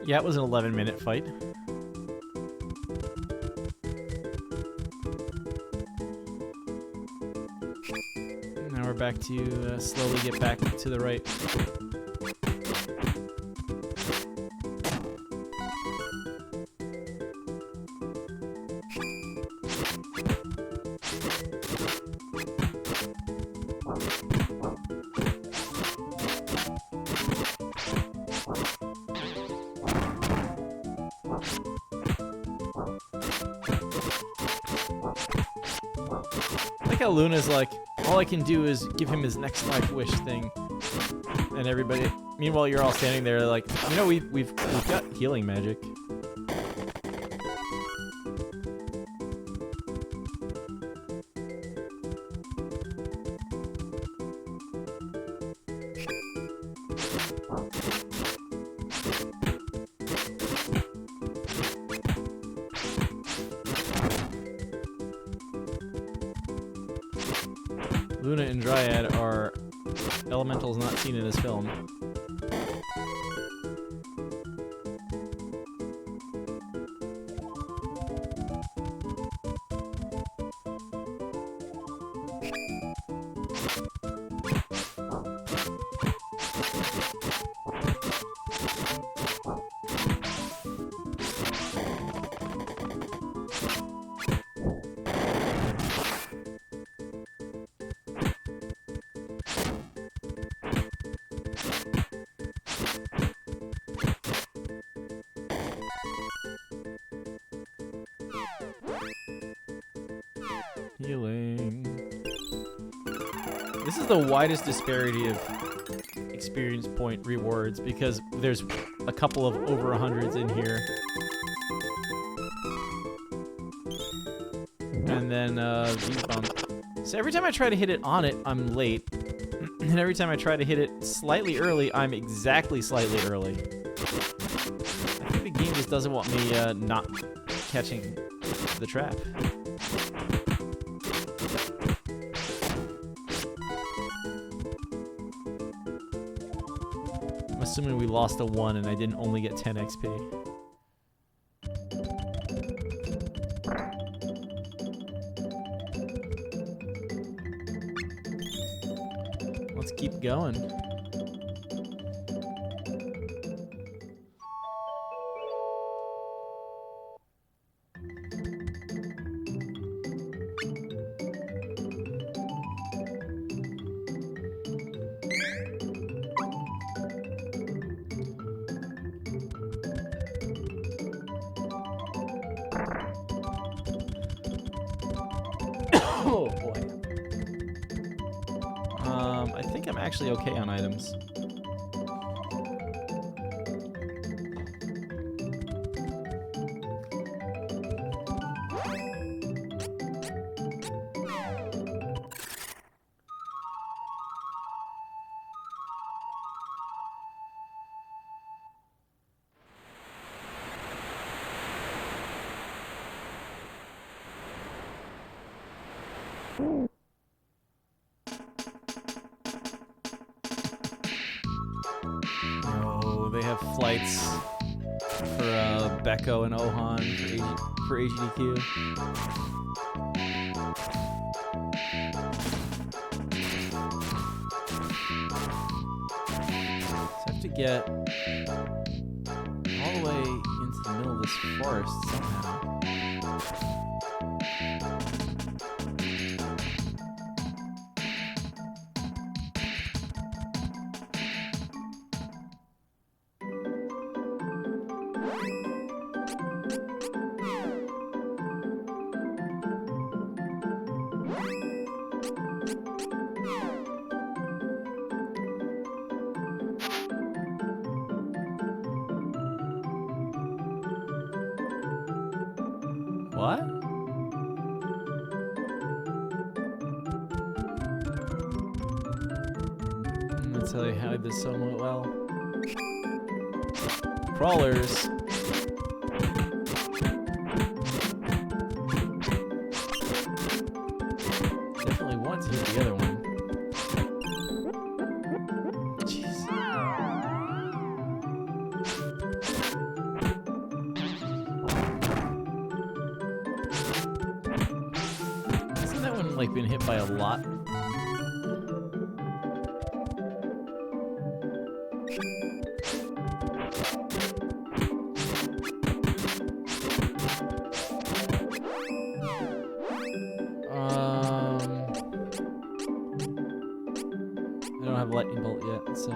Yeah, it was an 11-minute fight. Now we're back to slowly get back to the right. Luna's like, all I can do is give him his next life wish thing, and everybody. Meanwhile, you're all standing there like, you know, we've got healing magic. Luna and Dryad are elementals not seen in this film. Healing. This is the widest disparity of experience point rewards because there's a couple of over 100s in here. And and then V-bump. So every time I try to hit it on it, I'm late. And every time I try to hit it slightly early, I'm exactly slightly early. I think the game just doesn't want me not catching the trap. I'm assuming we lost a 1 and I didn't only get 10 XP. Let's keep going. Oh boy. I think I'm actually okay on items. Oh, they have flights for Becco and Ohan for AGDQ. So I have to get all the way into the middle of this forest somehow. What? That's how they hide this somewhat well. Crawlers. Definitely want to hit the other one. Jeez. Hasn't that one like been hit by a lot? I don't have lightning bolt yet, so.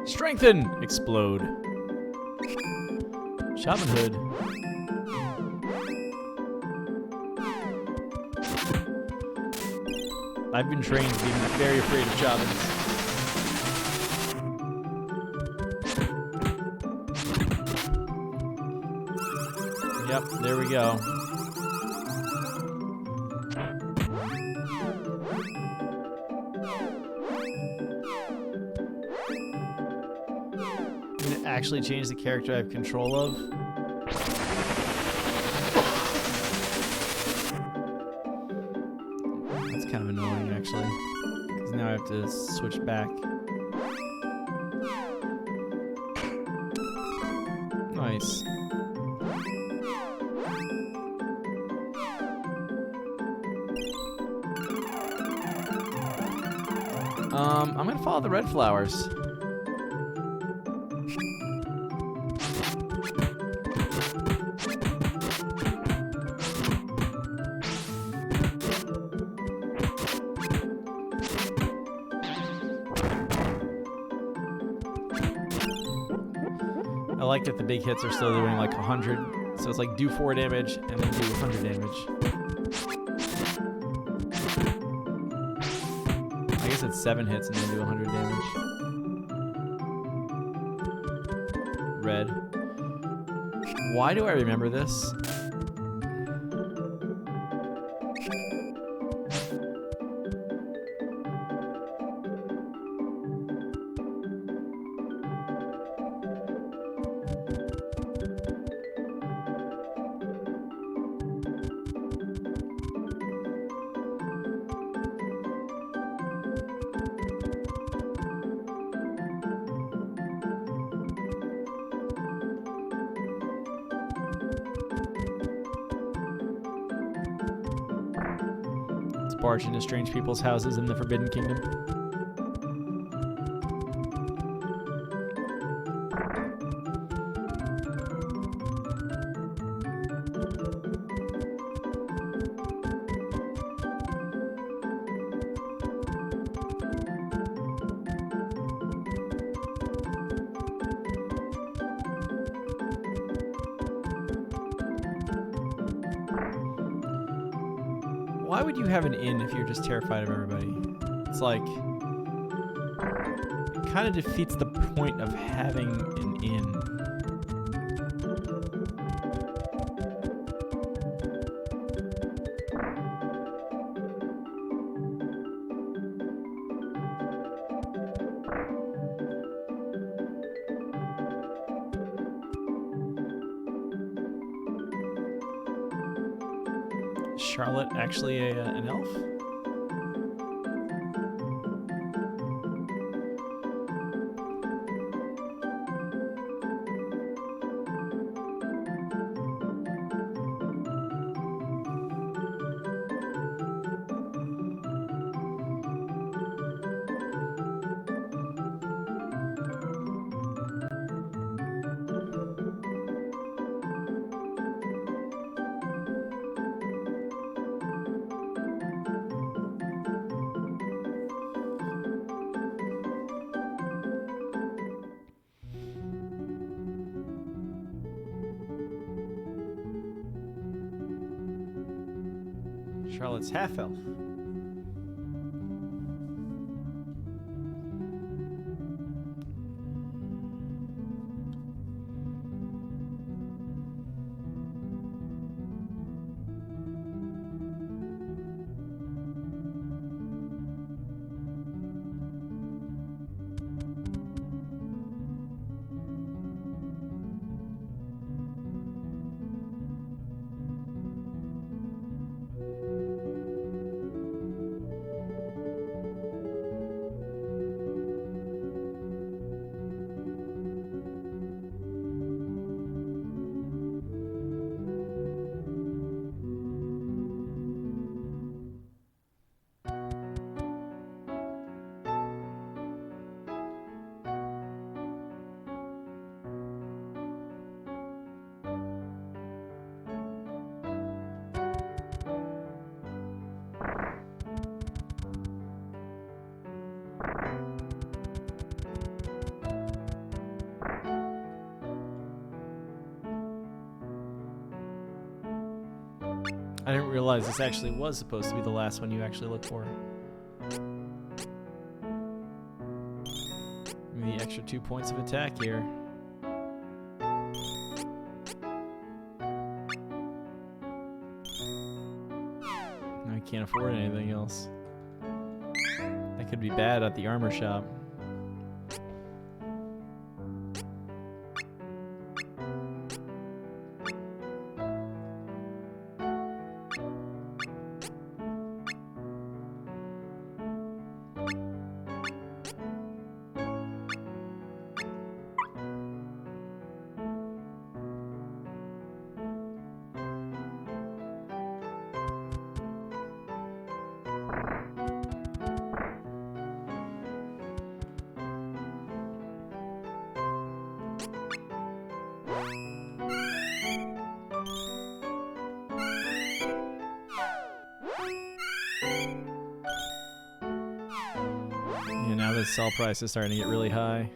Strengthen! Explode. Shaman Hood. I've been trained to be very afraid of shamans. Yep, there we go. Actually change the character I have control of. That's kind of annoying, actually, because now I have to switch back. Nice. I'm gonna follow the red flowers. I like that the big hits are still doing like 100. So it's like do 4 damage and then do 100 damage. I guess it's 7 hits and then do 100 damage. Red. Why do I remember this? Barge into strange people's houses in the Forbidden Kingdom. Why would you have an inn if you're just terrified of everybody? It's like, it kind of defeats the point of having an inn. Charlotte actually an elf? Charlotte's half-elf. I didn't realize this actually was supposed to be the last one you actually look for. Give me the extra 2 points of attack here. I can't afford anything else. That could be bad at the armor shop. Yeah, now the sell price is starting to get really high.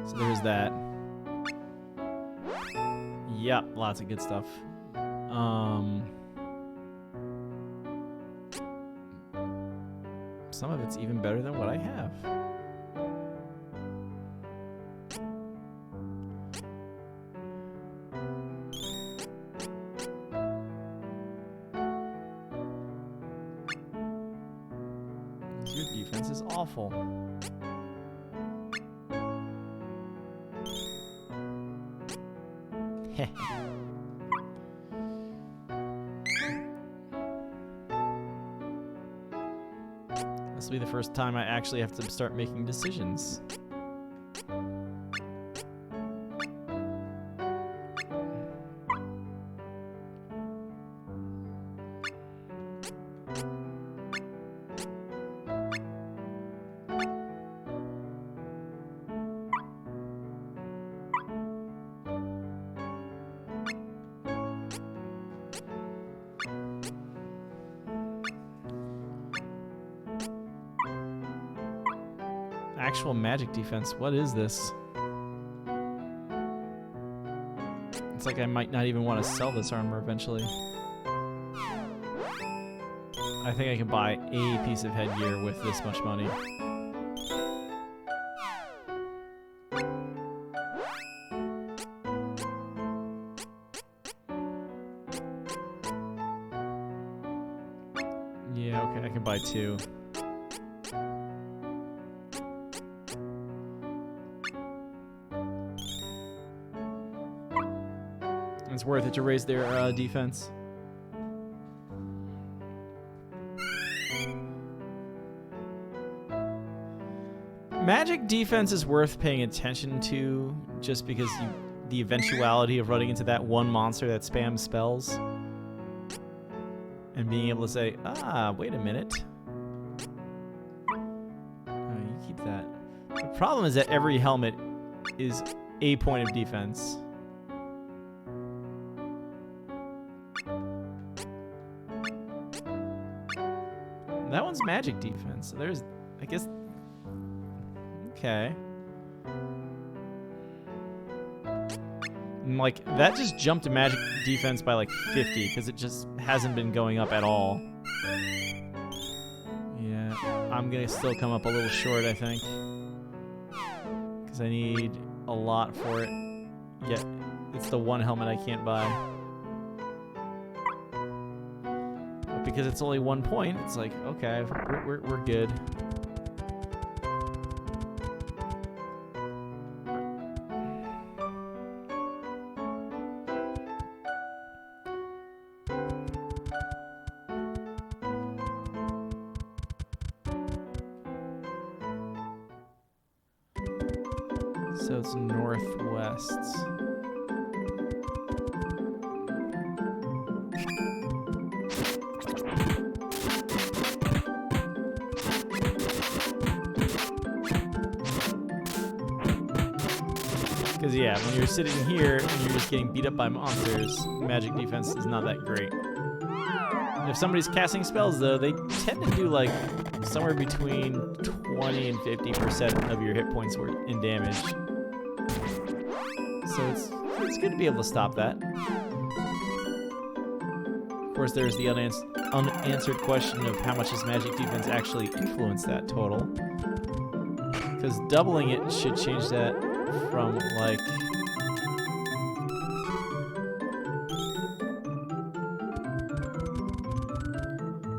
So there's that. Yep, lots of good stuff. Some of it's even better than what I have. Your defense is awful. Heh. This will be the first time I actually have to start making decisions. Actual magic defense. What is this? It's like I might not even want to sell this armor eventually. I think I can buy a piece of headgear with this much money. Yeah, okay, I can buy 2. It's worth it to raise their defense. Magic defense is worth paying attention to just because the eventuality of running into that one monster that spams spells and being able to say, ah, wait a minute. Oh, you keep that. The problem is that every helmet is a point of defense. That one's magic defense. So there's, I guess, okay. And like, that just jumped to magic defense by like 50 because it just hasn't been going up at all. Yeah, I'm gonna still come up a little short, I think. Because I need a lot for it. Yet, it's the one helmet I can't buy. Because it's only 1 point, it's like, okay, we're good. So it's northwest. Because, yeah, when you're sitting here and you're just getting beat up by monsters, magic defense is not that great. If somebody's casting spells, though, they tend to do, like, somewhere between 20 and 50% of your hit points in damage. So it's good to be able to stop that. Of course, there's the unanswered question of how much does magic defense actually influence that total. Because doubling it should change that from, like,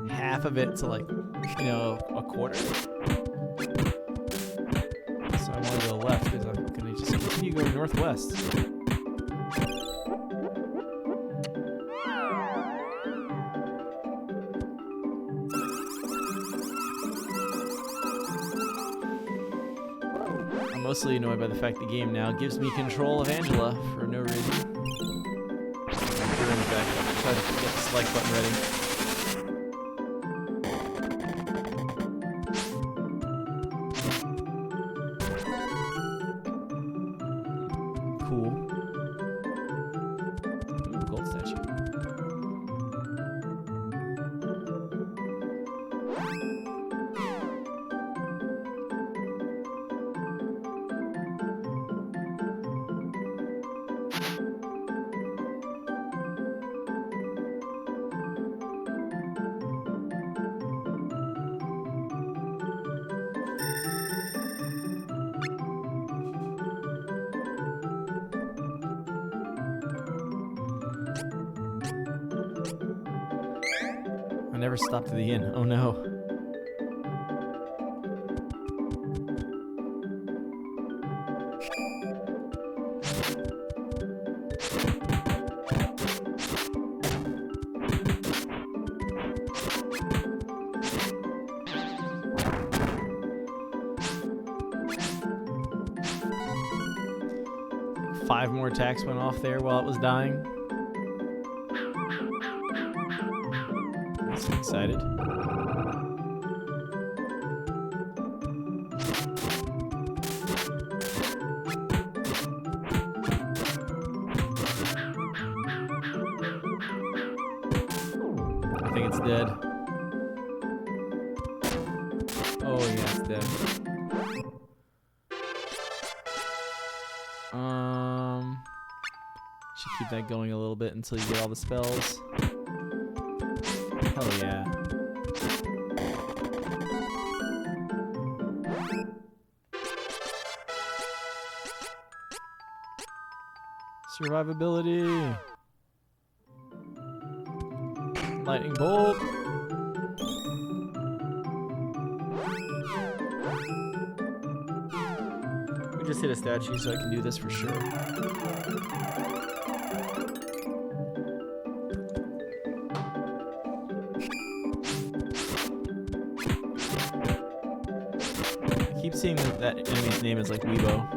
half of it to, like, you know, a quarter. So I want to go left because I'm going to just continue going northwest. I'm mostly annoyed by the fact the game now gives me control of Angela for no reason. Try to get the select button ready. Cool. Ooh, gold statue. never stopped at the inn. Oh no. Five more attacks went off there while it was dying. That's excited. I think it's dead. Oh yeah, it's dead. Should keep that going a little bit until you get all the spells. Hell yeah. Survivability. Lightning bolt. We just hit a statue, so I can do this for sure. I keep seeing that enemy's name is like Weebo.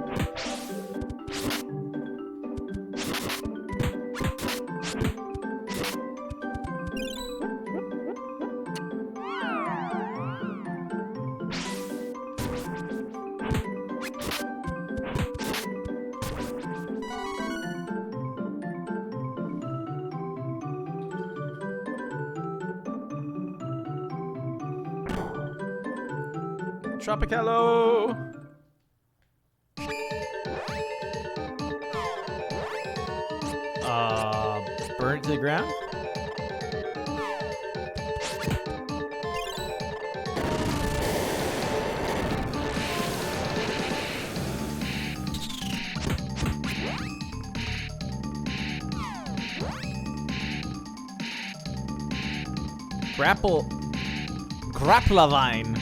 Tropicalo! Burn it to the ground? Grapplavine.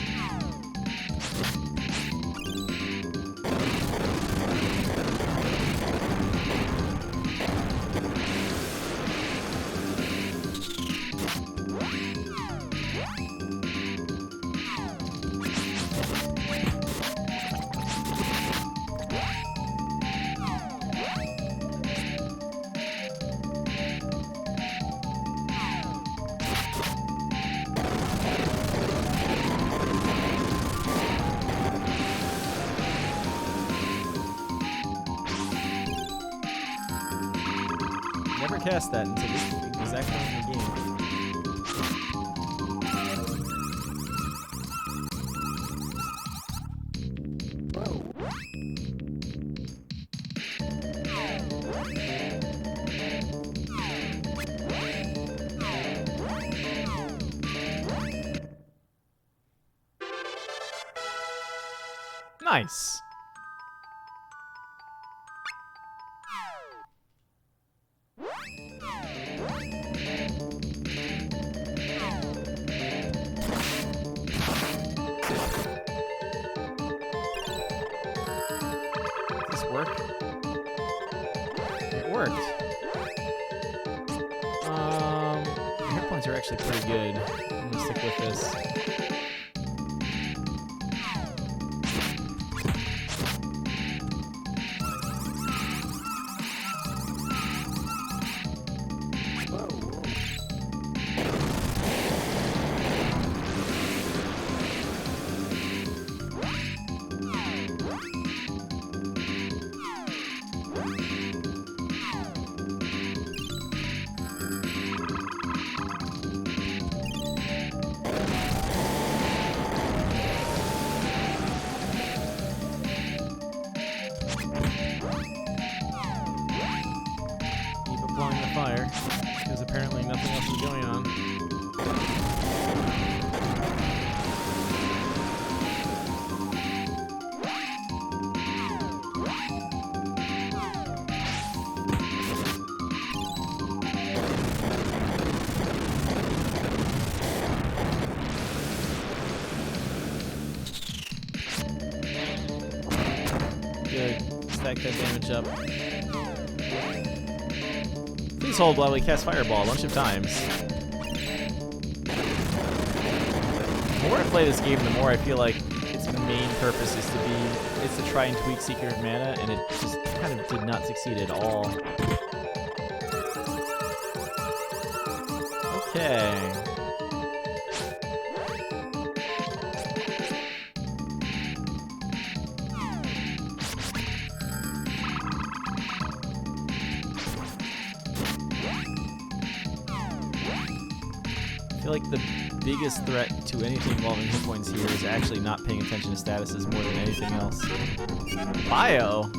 Never cast that until this exact point in the game. Nice. Does this work? It worked. The hit points are actually pretty good. I'm gonna stick with this. Applying the fire, because apparently nothing else is going on. Good. Stack that damage up. Please hold while we cast Fireball a bunch of times. The more I play this game, the more I feel like its main purpose is to try and tweak Secret of Mana, and it just kind of did not succeed at all. Okay. I feel like the biggest threat to anything involving hit points here is actually not paying attention to statuses more than anything else. Bio!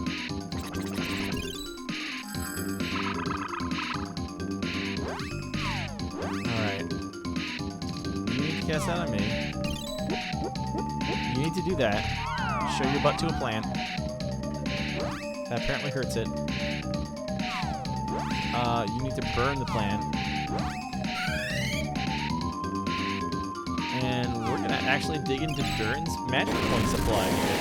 Alright. You need to cast that on me. You need to do that. Show your butt to a plant. That apparently hurts it. You need to burn the plant. And we're gonna actually dig into Durin's magic point supply here.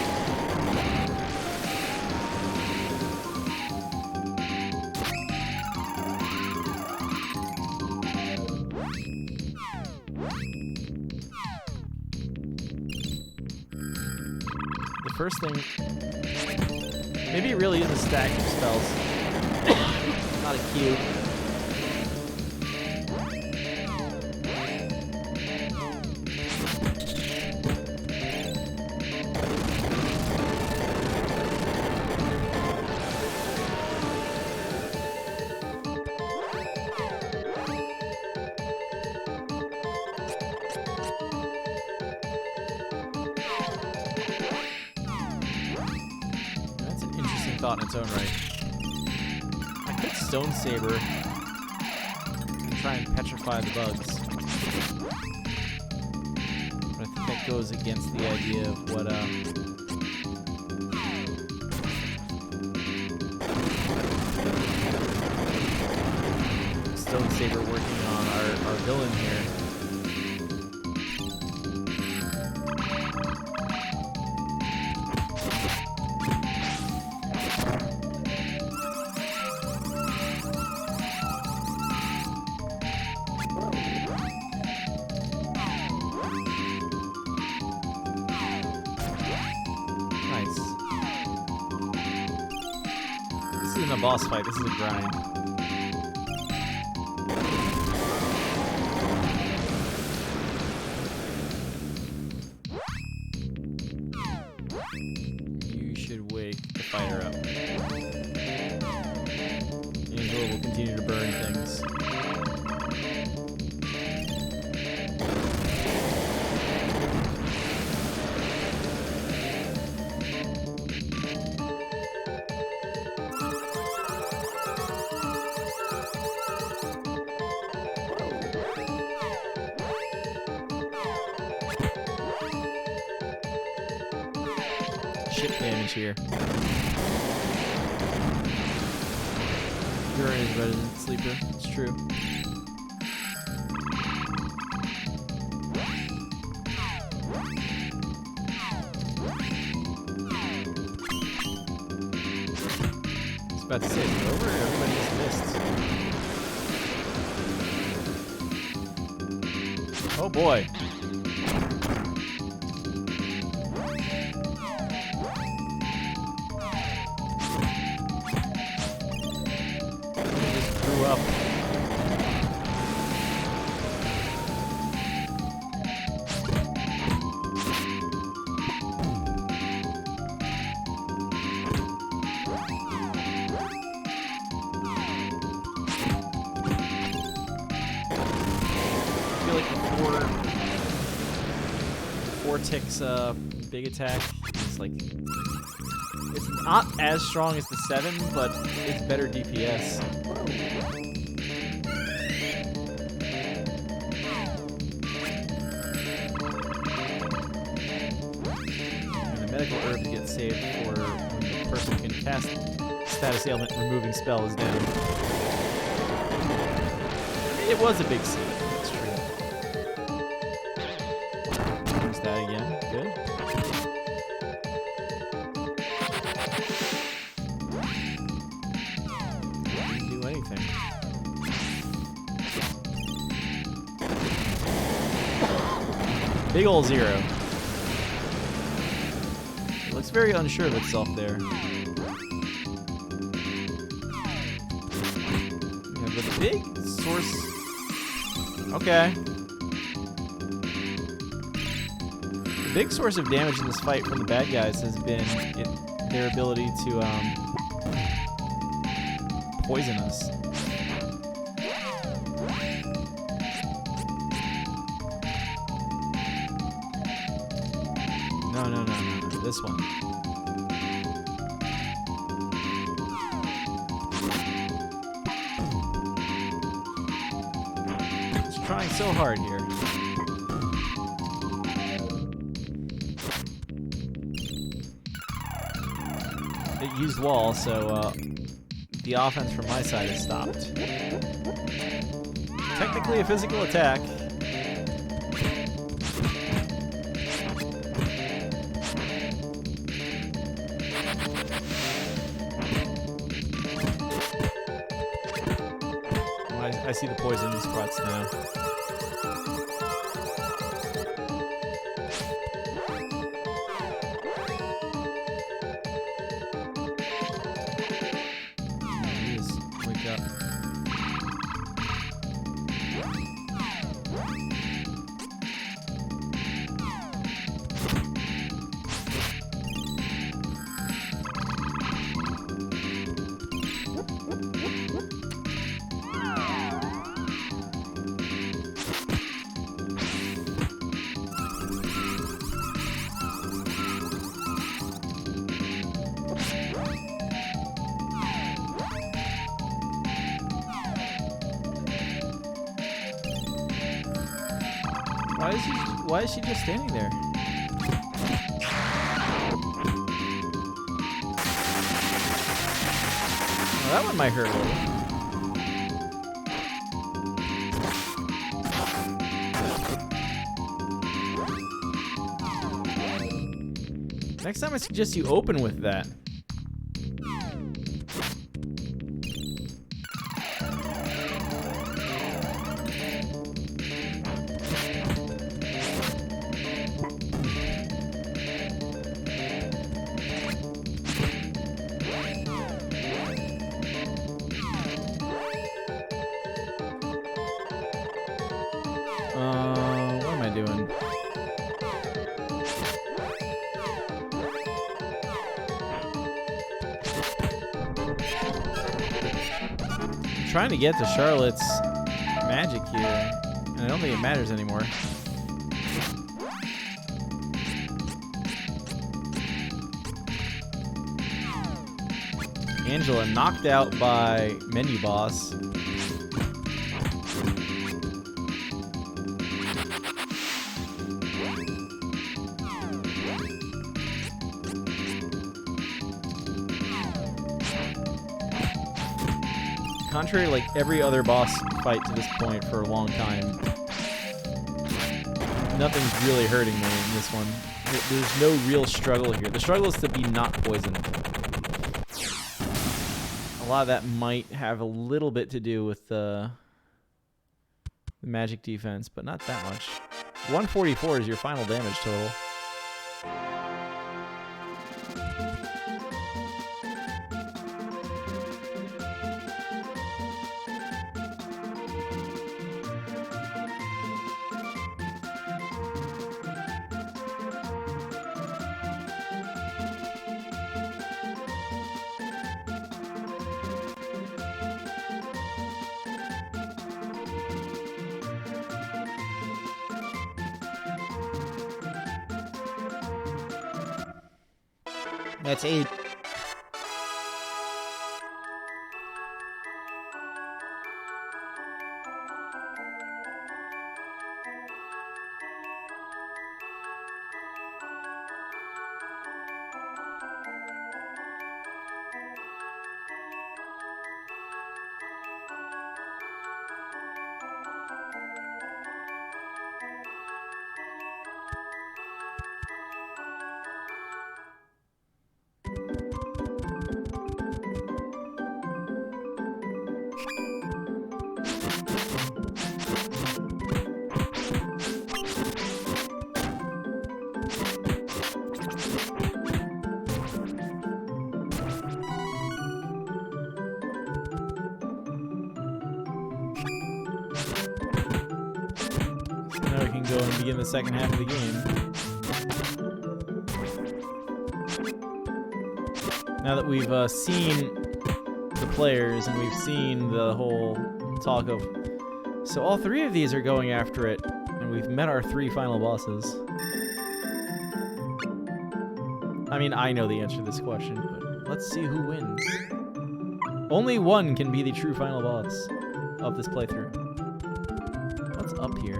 The first thing, maybe it really is a stack of spells, not a queue. Thought in its own right. I could Stone Saber and try and petrify the bugs. But I think that goes against the idea of what Stone Saber working on our villain here. This isn't a boss fight, this is a grind. You should wake the fighter up. Angela will continue to burn things. Shit damage here. Durin is Resident Sleeper, it's true. I was about to say, is it over? Everybody just missed. Oh boy. Up. I feel like before Tick's big attack, it's not as strong as the 7, but it's better DPS. Medical herb to get saved for when the person who can cast status ailment removing spell is down. It was a big scene, that's true. There's that again, good. Big ol' 0. It looks very unsure of itself there. Yeah, the big source... Okay. The big source of damage in this fight from the bad guys has been their ability to poison us. No. This one. It's trying so hard here. It used wall, so the offense from my side is stopped. Technically a physical attack. I see the poison spots now. Please, wake up. Why is she just standing there? Oh, that one might hurt a little. Next time I suggest you open with that. What am I doing? I'm trying to get to Charlotte's magic here, and I don't think it matters anymore. Angela knocked out by Menu Boss. Contrary to like every other boss fight to this point for a long time, nothing's really hurting me in this one. There's no real struggle here. The struggle is to be not poisoned. A lot of that might have a little bit to do with the magic defense, but not that much. 144 is your final damage total. That's 8. begin the second half of the game. Now that we've seen the players and we've seen the whole talk of... So all three of these are going after it, and we've met our three final bosses. I mean, I know the answer to this question, but let's see who wins. Only one can be the true final boss of this playthrough. What's up here?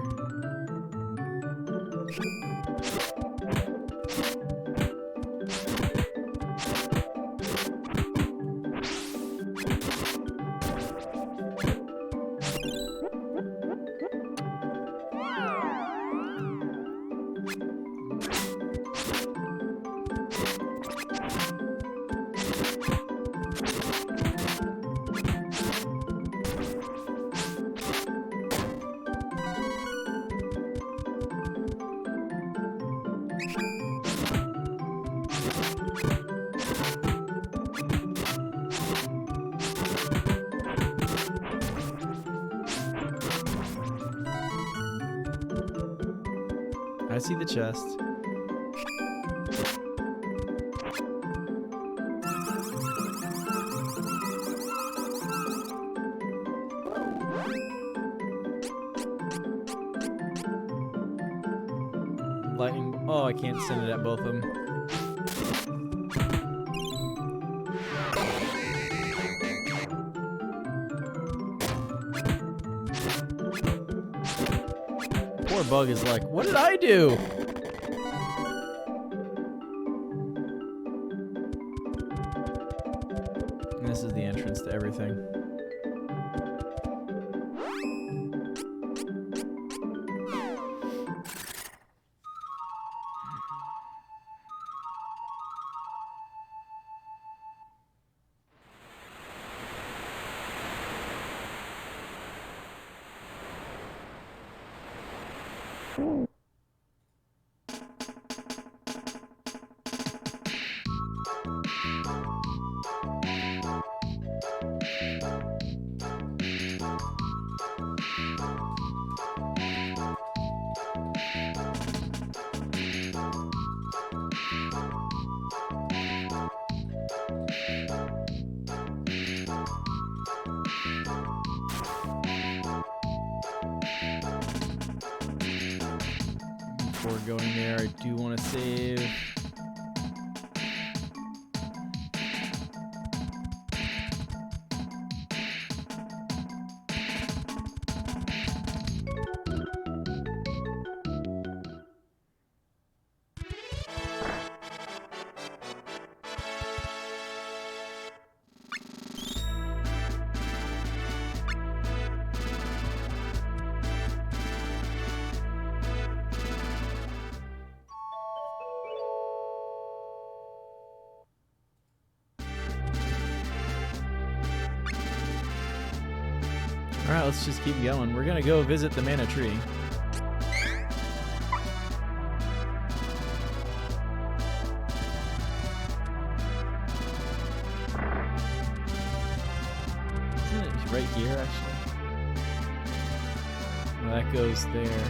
I see the chest. Lightning. Oh, I can't send it at both of them. Poor Bug is like, what did I do? And this is the entrance to everything. Before going there, I do want to save. Alright, let's just keep going. We're gonna go visit the Mana Tree. Isn't it right here, actually? Well, that goes there.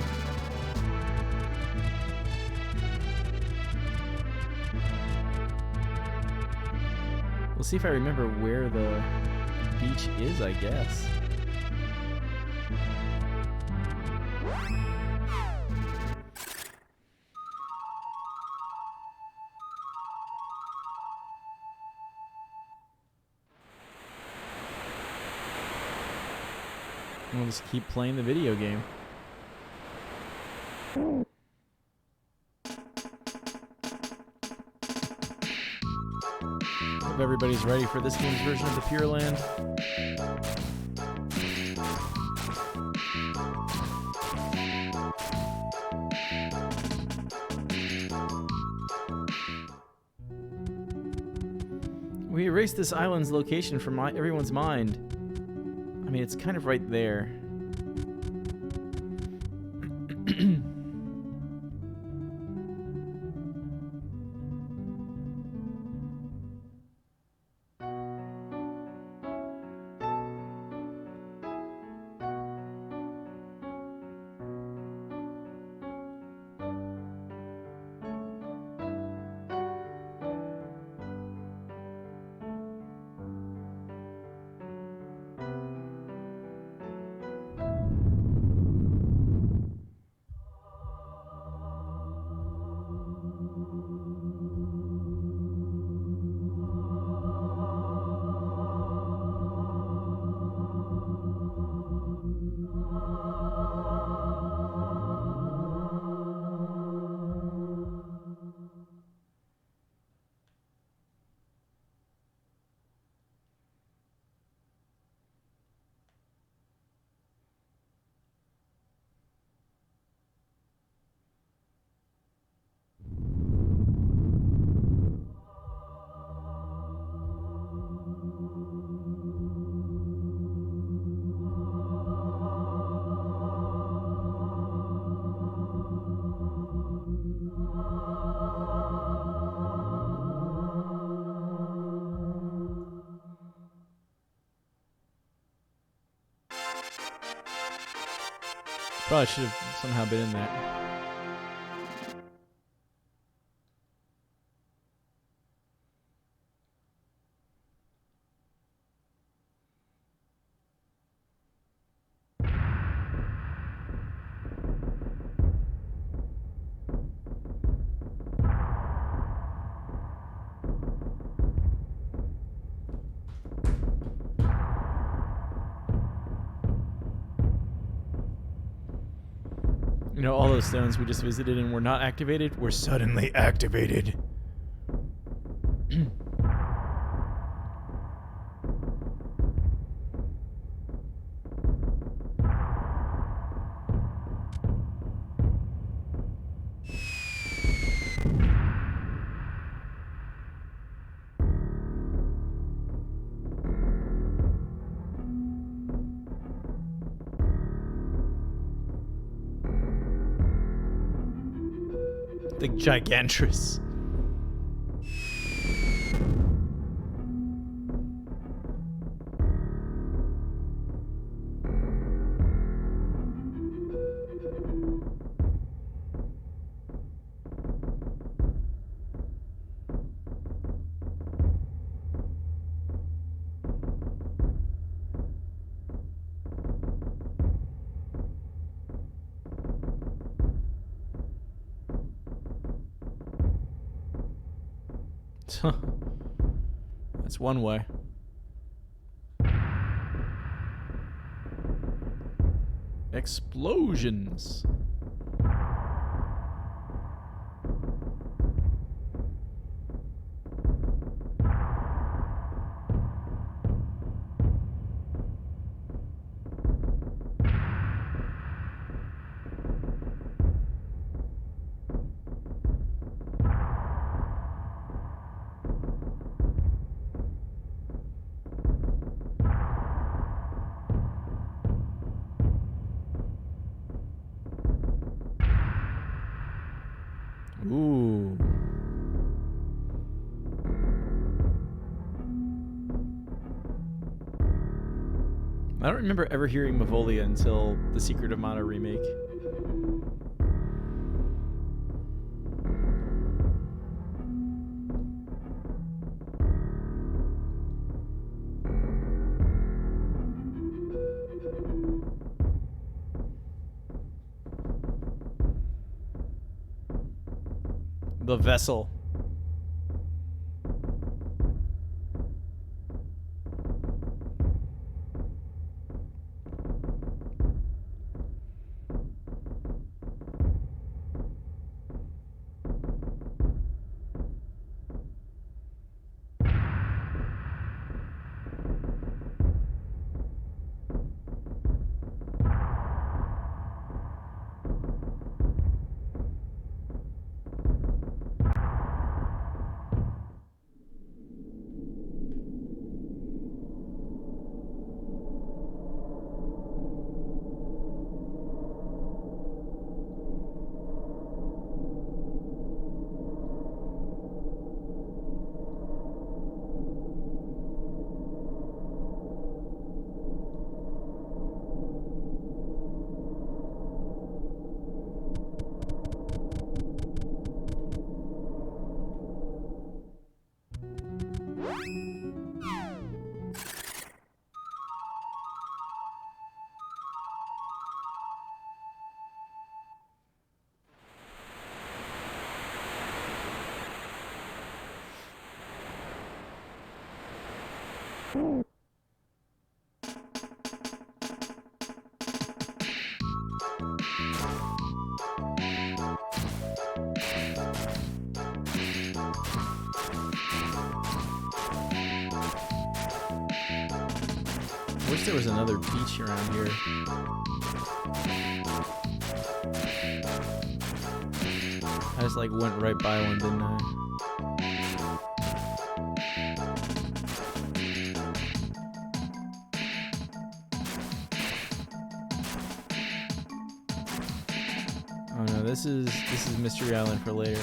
We'll see if I remember where the beach is, I guess. We'll just keep playing the video game. Hope everybody's ready for this game's version of the Pure Land. We erased this island's location from everyone's mind. I mean, it's kind of right there. Probably should have somehow been in there. You know, all those stones we just visited and were not activated were suddenly activated. The Gigantress. That's one way. Explosions. Ooh. I don't remember ever hearing Mavolia until the Secret of Mana remake. The vessel. I wish there was another beach around here. I just like went right by one, didn't I? Oh no, this is Mystery Island for later.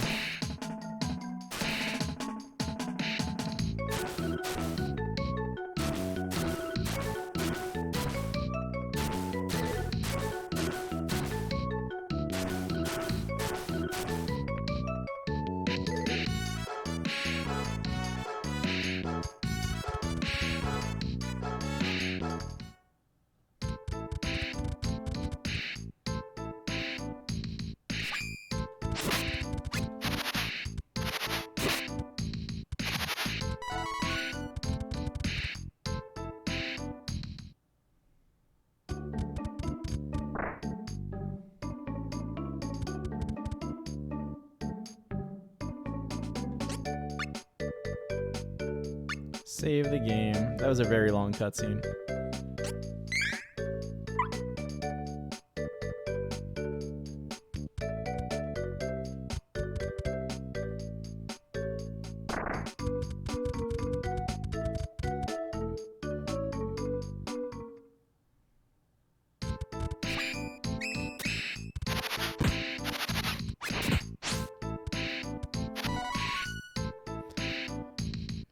Save the game. That was a very long cutscene.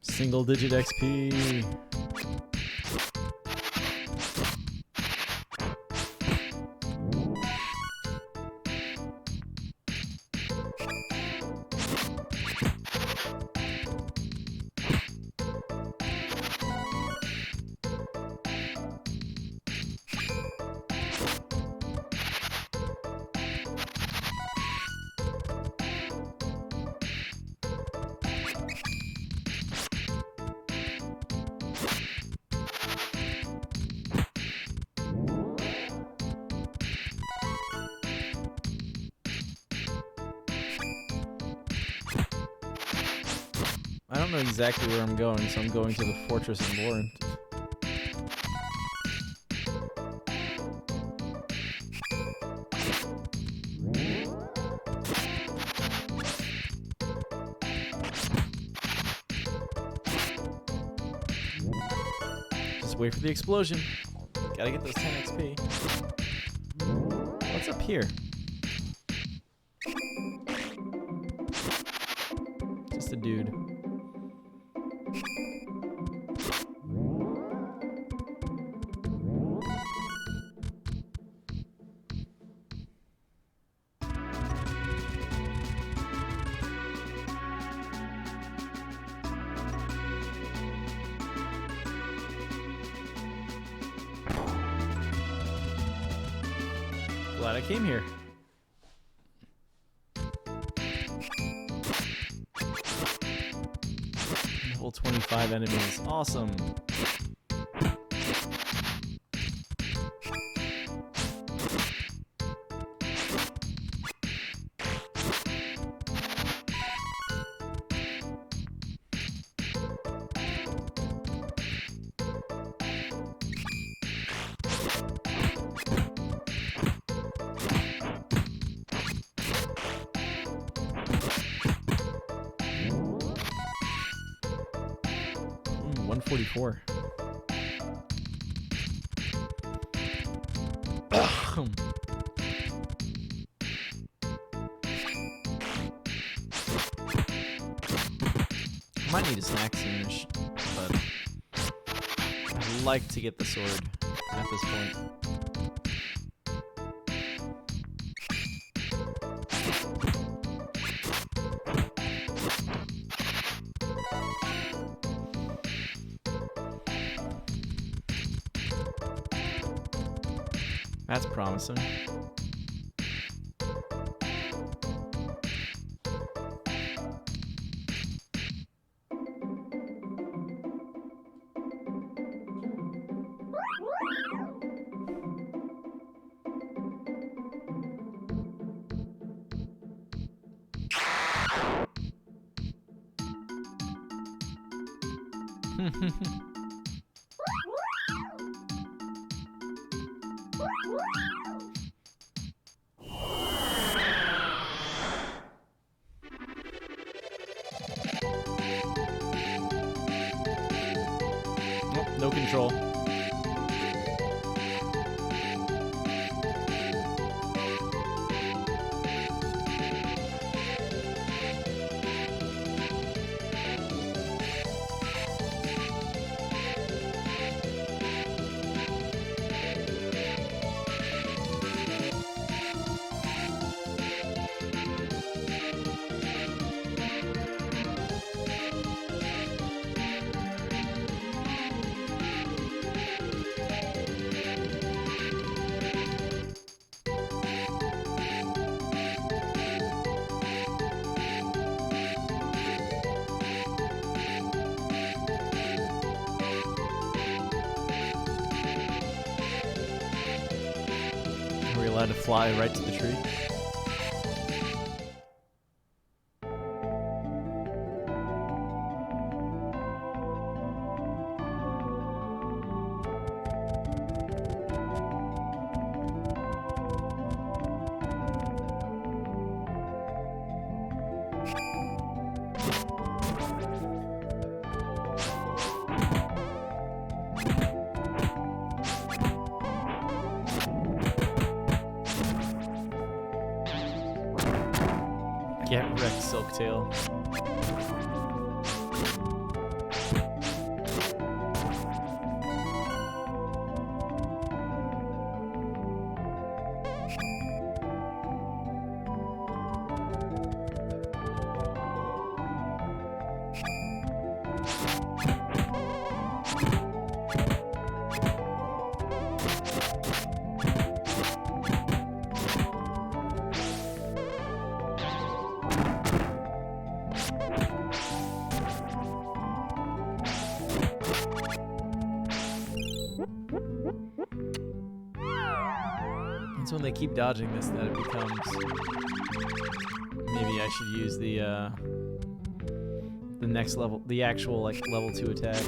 Single digit XP. I don't know exactly where I'm going, so I'm going to the Fortress of Lorent. Just wait for the explosion. Gotta get those 10 XP. What's up here? Just a dude. Glad I came here. Level 25 enemies. Awesome. Ooh, 144. Might need a snack soonish, but I'd like to get the sword at this point. That's promising. Nope, no control. Are we allowed to fly right to the tree? Silktail. It's when they keep dodging this that it becomes... Maybe I should use the next level, the actual like level 2 attack.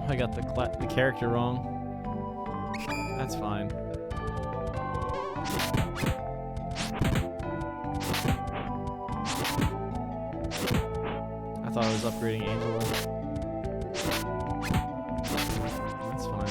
I got the character wrong. That's fine. I thought I was upgrading Angela. That's fine.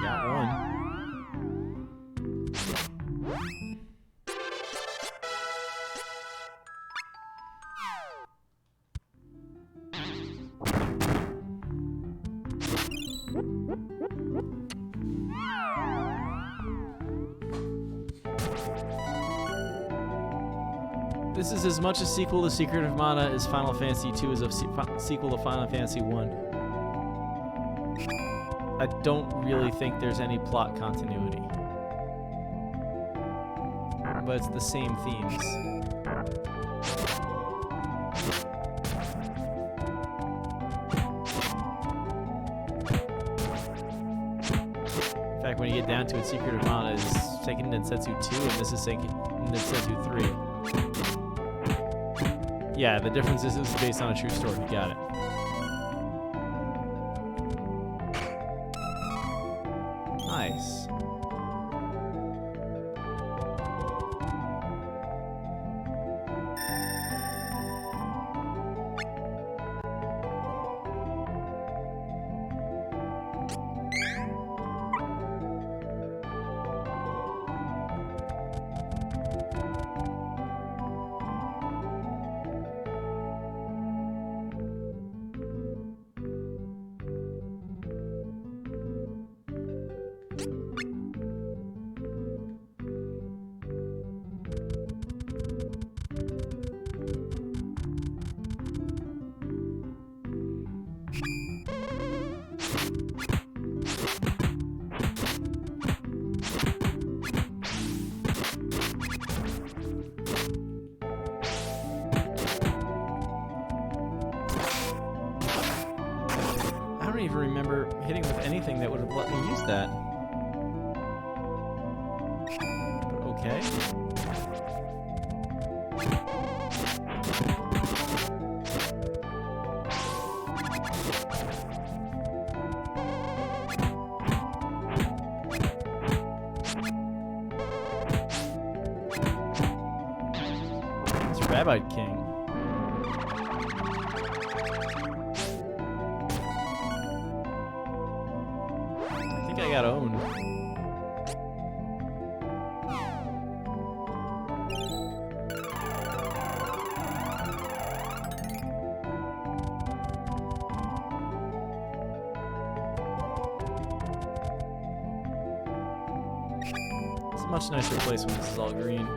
Got one. This is as much a sequel to Secret of Mana as Final Fantasy II is a sequel to Final Fantasy I. I don't really think there's any plot continuity. But it's the same themes. In fact, when you get down to it, Secret of Mana is Seiken Densetsu 2, and this is Seiken Densetsu 3. Yeah, the difference is this is based on a true story. You got it. Nice. I don't even remember hitting with anything that would have let me use that. But okay. Graboid King. I think I got owned. It's a much nicer place when this is all green.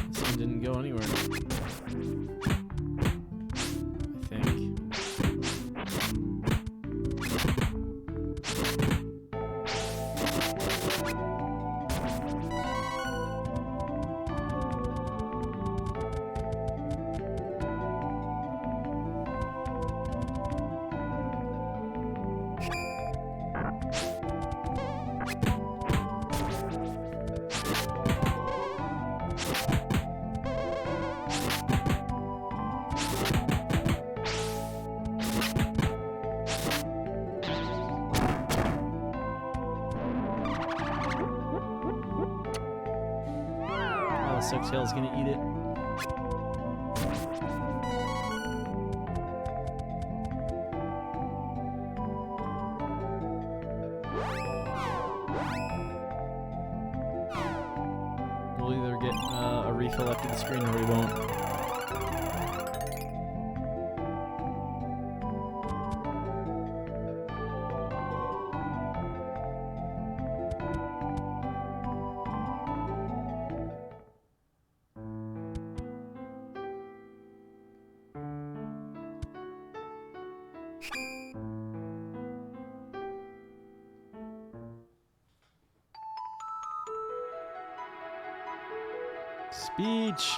This one didn't go anywhere. I think. Soaktail's gonna eat it. We'll either get a refill after the screen or we won't. Speech.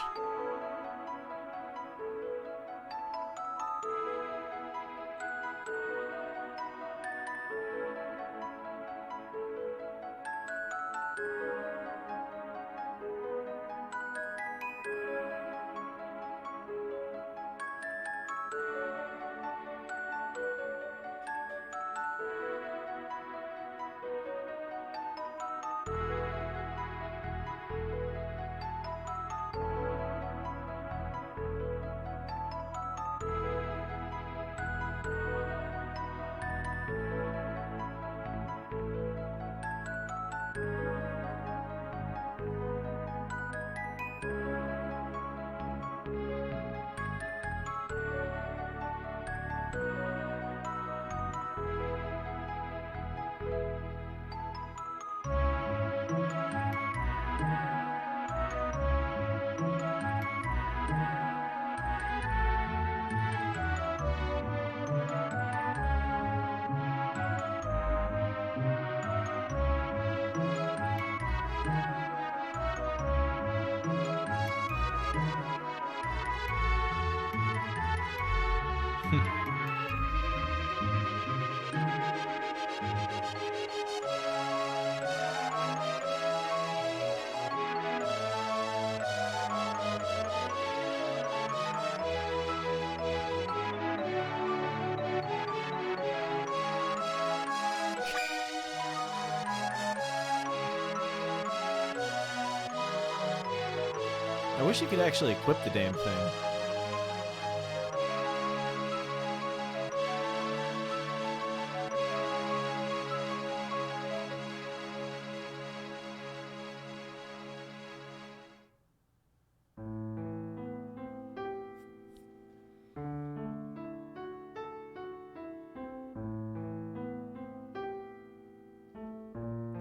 I wish you could actually equip the damn thing.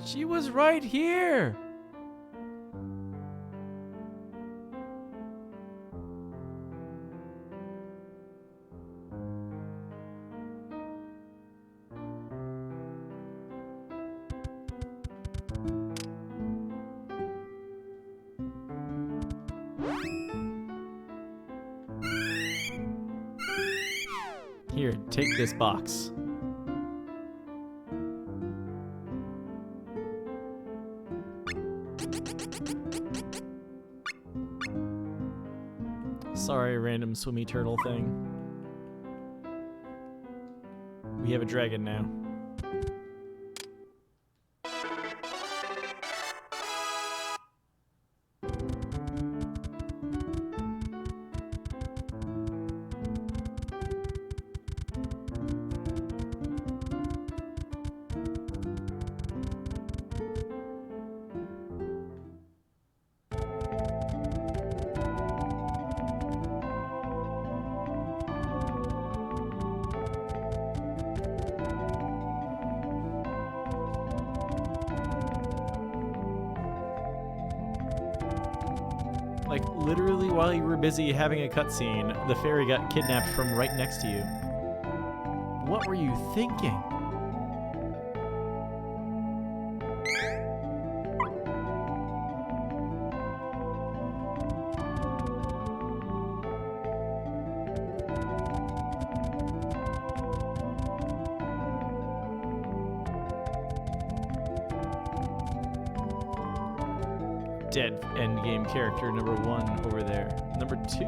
She was right here. Here, take this box. Sorry, random swimmy turtle thing. We have a dragon now. Like, literally while you were busy having a cutscene, the fairy got kidnapped from right next to you. What were you thinking? Dead endgame character number 1 over there. Number 2.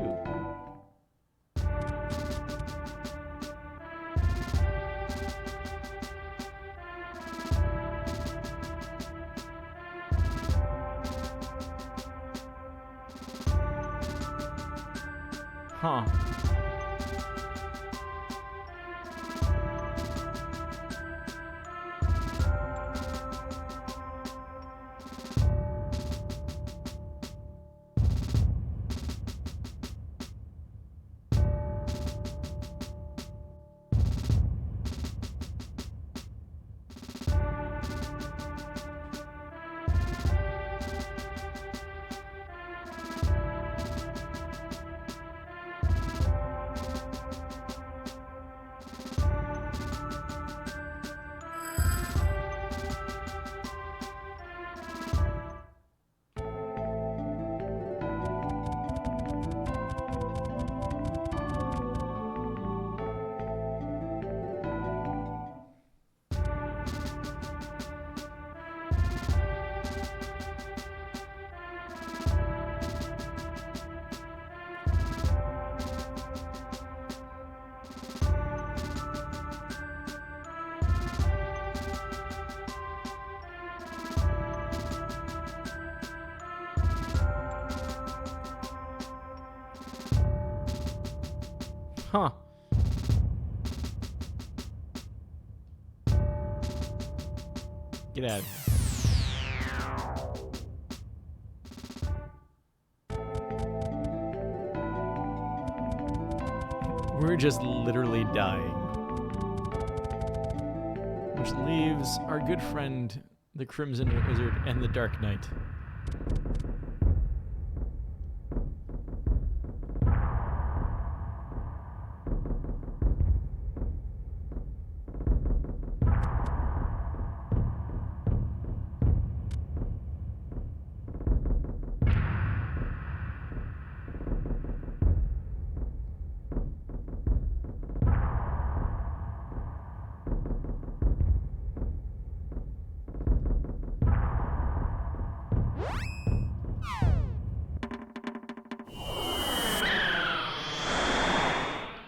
Huh. Huh. Get out of here. We're just literally dying. Which leaves our good friend, the Crimson Wizard and the Dark Knight.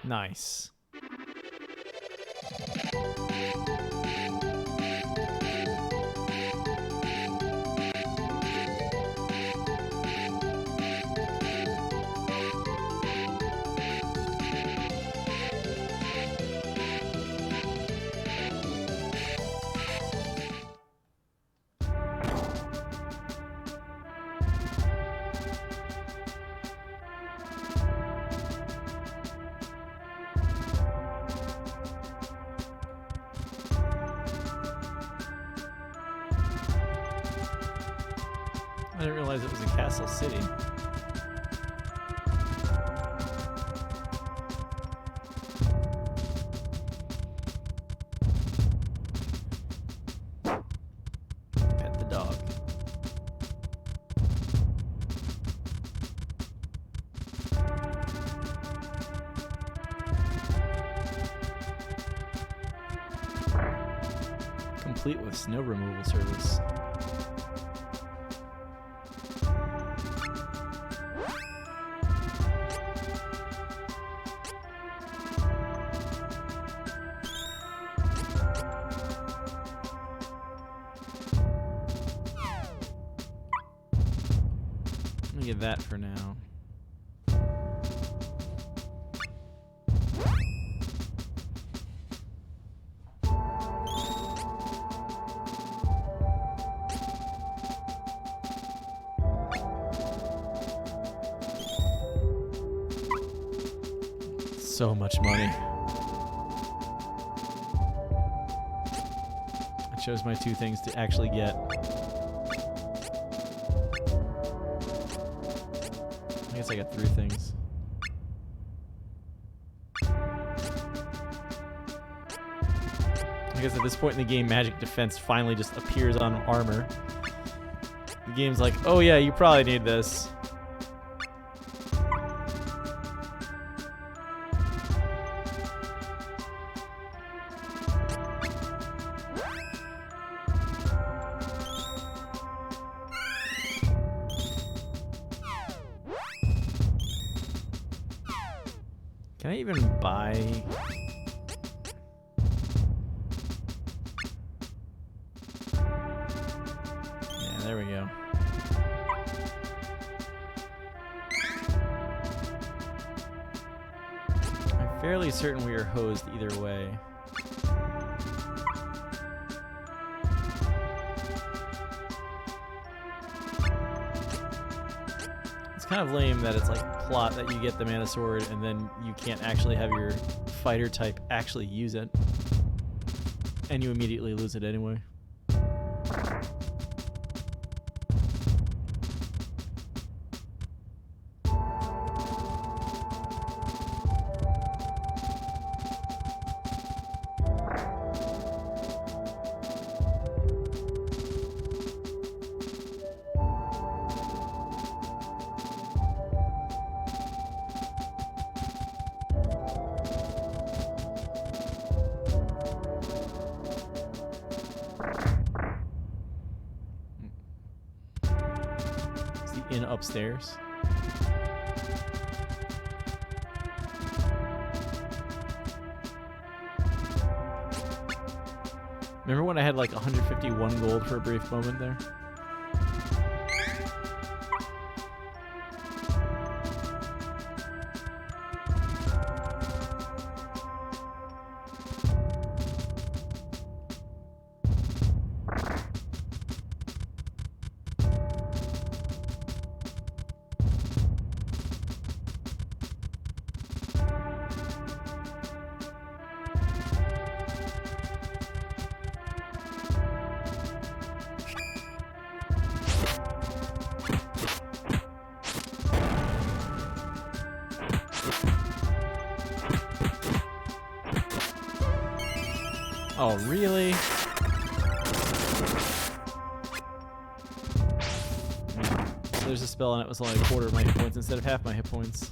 Nice. I didn't realize it was a castle city. Pet the dog. Complete with snow removal service. get that for now. So much money. I chose my 2 things to actually get. I guess I got 3 things. I guess at this point in the game, magic defense finally just appears on armor. The game's like, oh yeah, you probably need this. Can I even buy... Yeah, there we go. I'm fairly certain we are hosed either way. It's kind of lame that it's like plot that you get the mana sword and then you can't actually have your fighter type actually use it. And you immediately lose it anyway. In upstairs. Remember when I had like 151 gold for a brief moment there? Oh, really? So there's a spell and it was only a quarter of my hit points instead of half my hit points.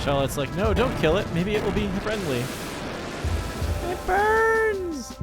Charlotte's like, no, don't kill it. Maybe it will be friendly. It burns!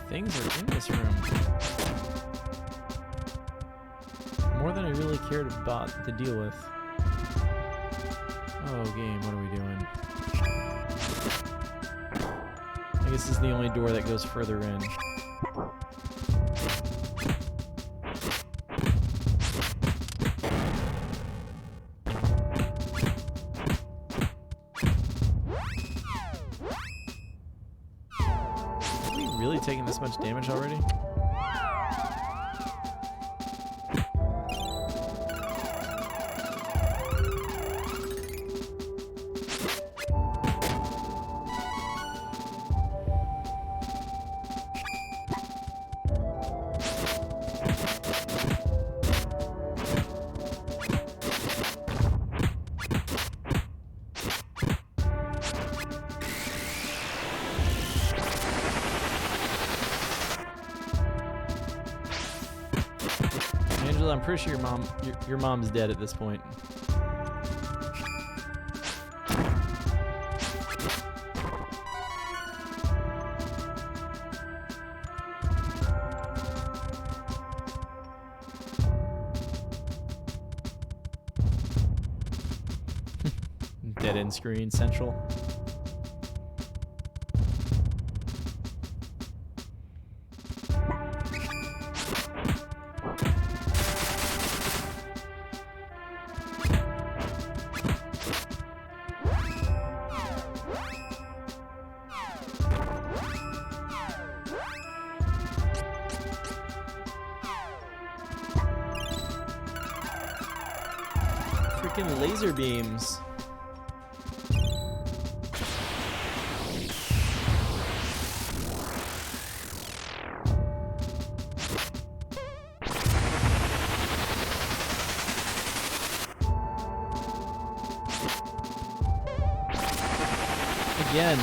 Things are in this room. More than I really cared about to deal with. Oh, game, what are we doing? I guess this is the only door that goes further in. taking this much damage already? Angela, I'm pretty sure your mom's dead at this point. Dead end screen central. Freaking laser beams. Again.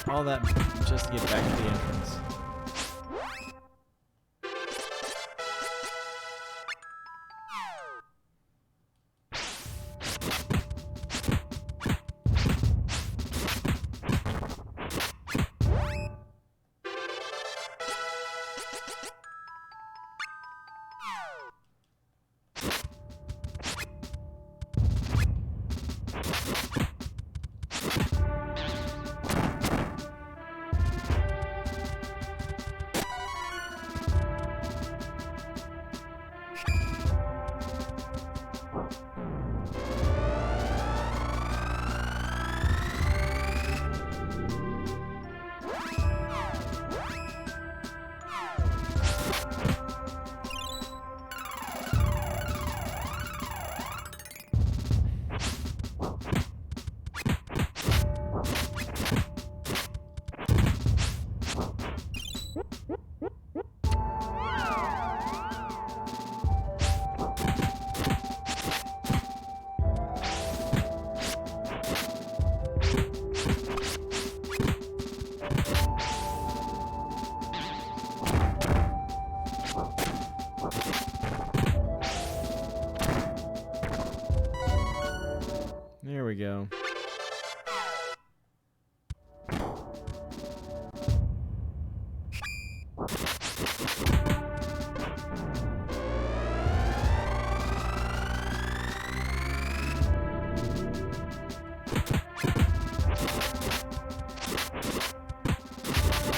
All that just to get back to the entrance. There we go.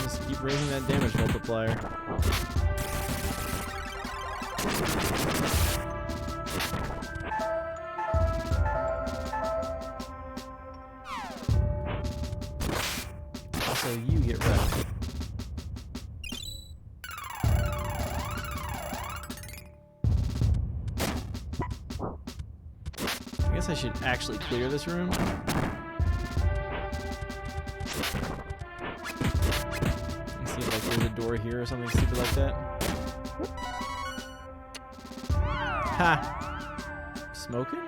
Just keep raising that damage multiplier. So you get wrecked. I guess I should actually clear this room. And see if like there's a door here or something stupid like that. Ha! Smoking?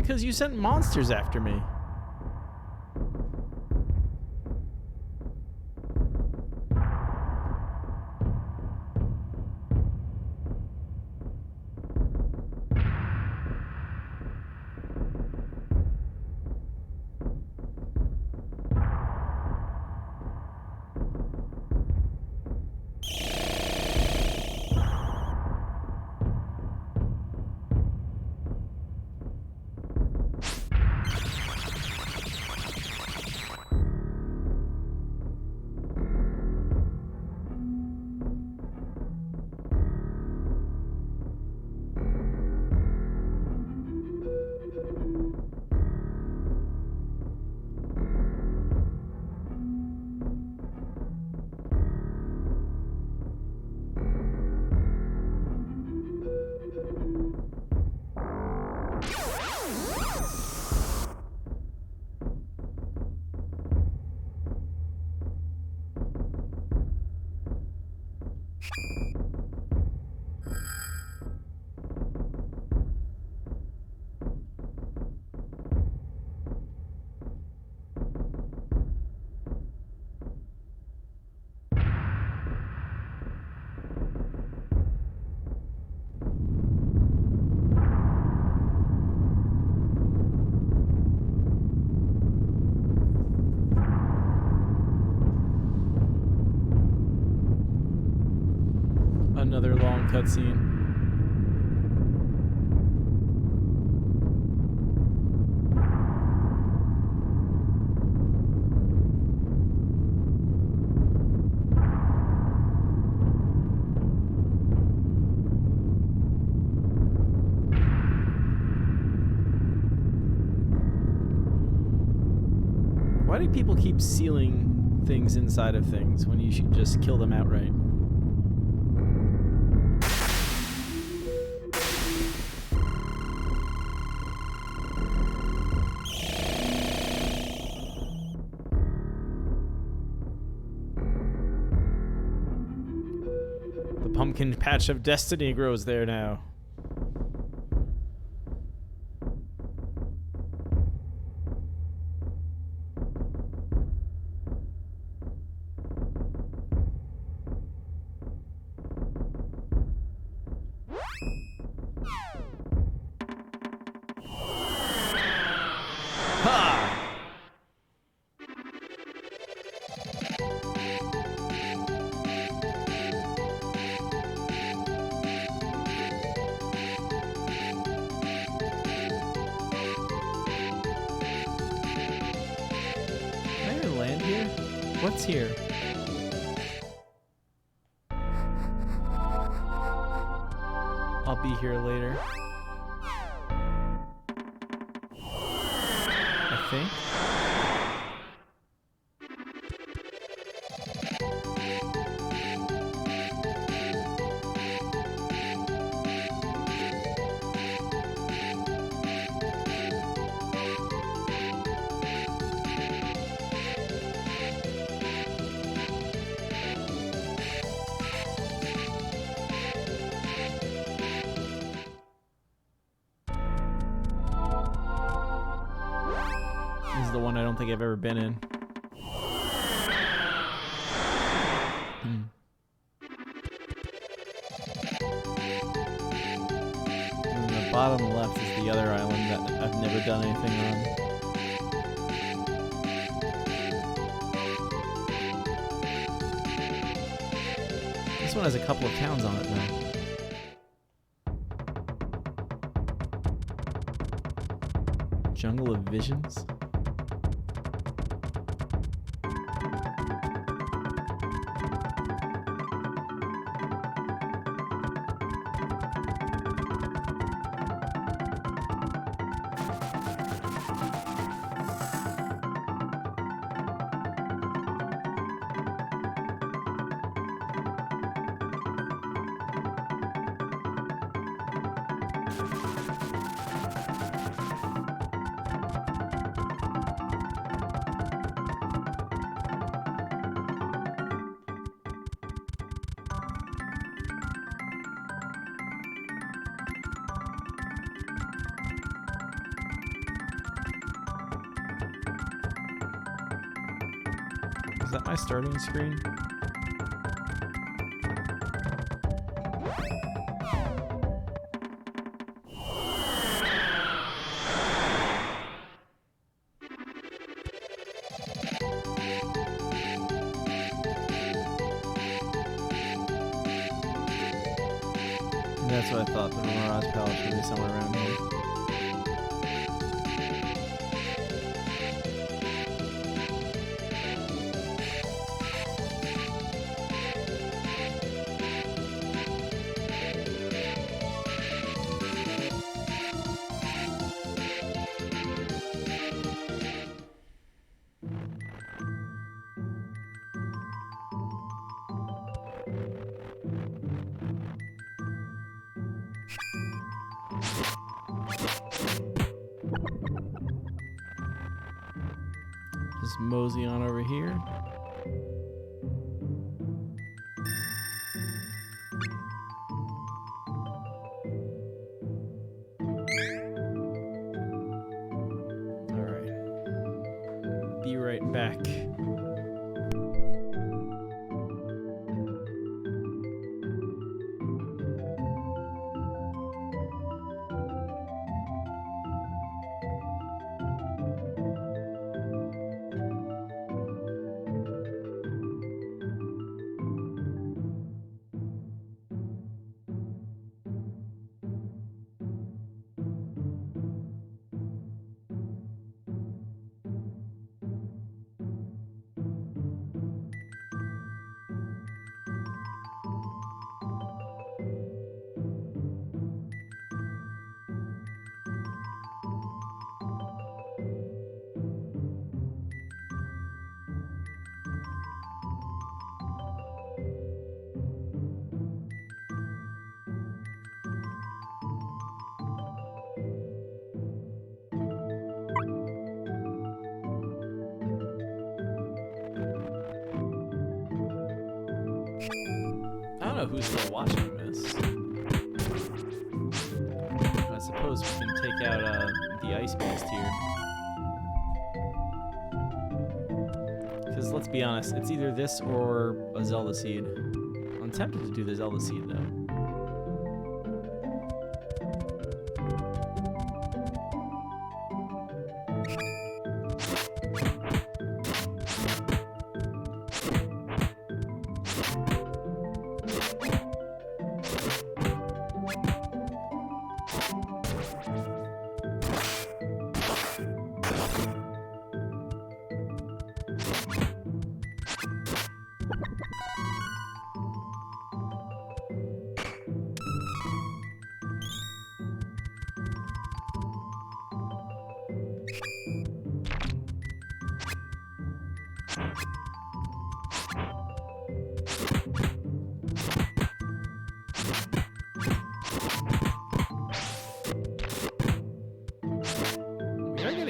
because you sent monsters after me. Another long cutscene. Why do people keep sealing things inside of things when you should just kill them outright? The pumpkin patch of destiny grows there now. What's here? I'll be here later. I think. This is the one I don't think I've ever been in. And the bottom left is the other island that I've never done anything on. This one has a couple of towns on it now. Jungle of Visions? Is that my starting screen? That's what I thought. The Mirage Palace should be somewhere around here. Just mosey on over here. All right. Be right back. I don't know who's still watching this. I suppose we can take out the Ice Beast here. Because let's be honest, it's either this or a Zelda Seed. I'm tempted to do the Zelda Seed though.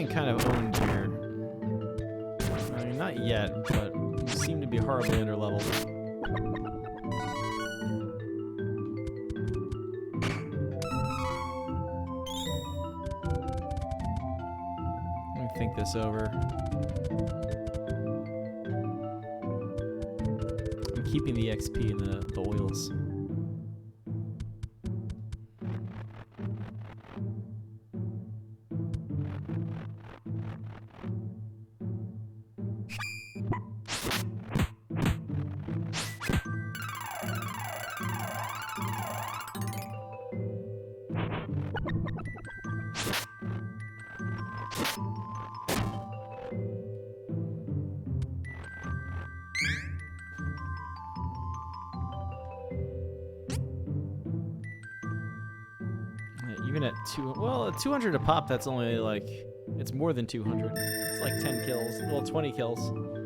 Kind of owned here. I mean, not yet, but we seem to be horribly underleveled. Let me think this over. I'm keeping the XP and the oils. Even at 200 a pop, that's only like, it's more than 200. It's like 10 kills, well, 20 kills.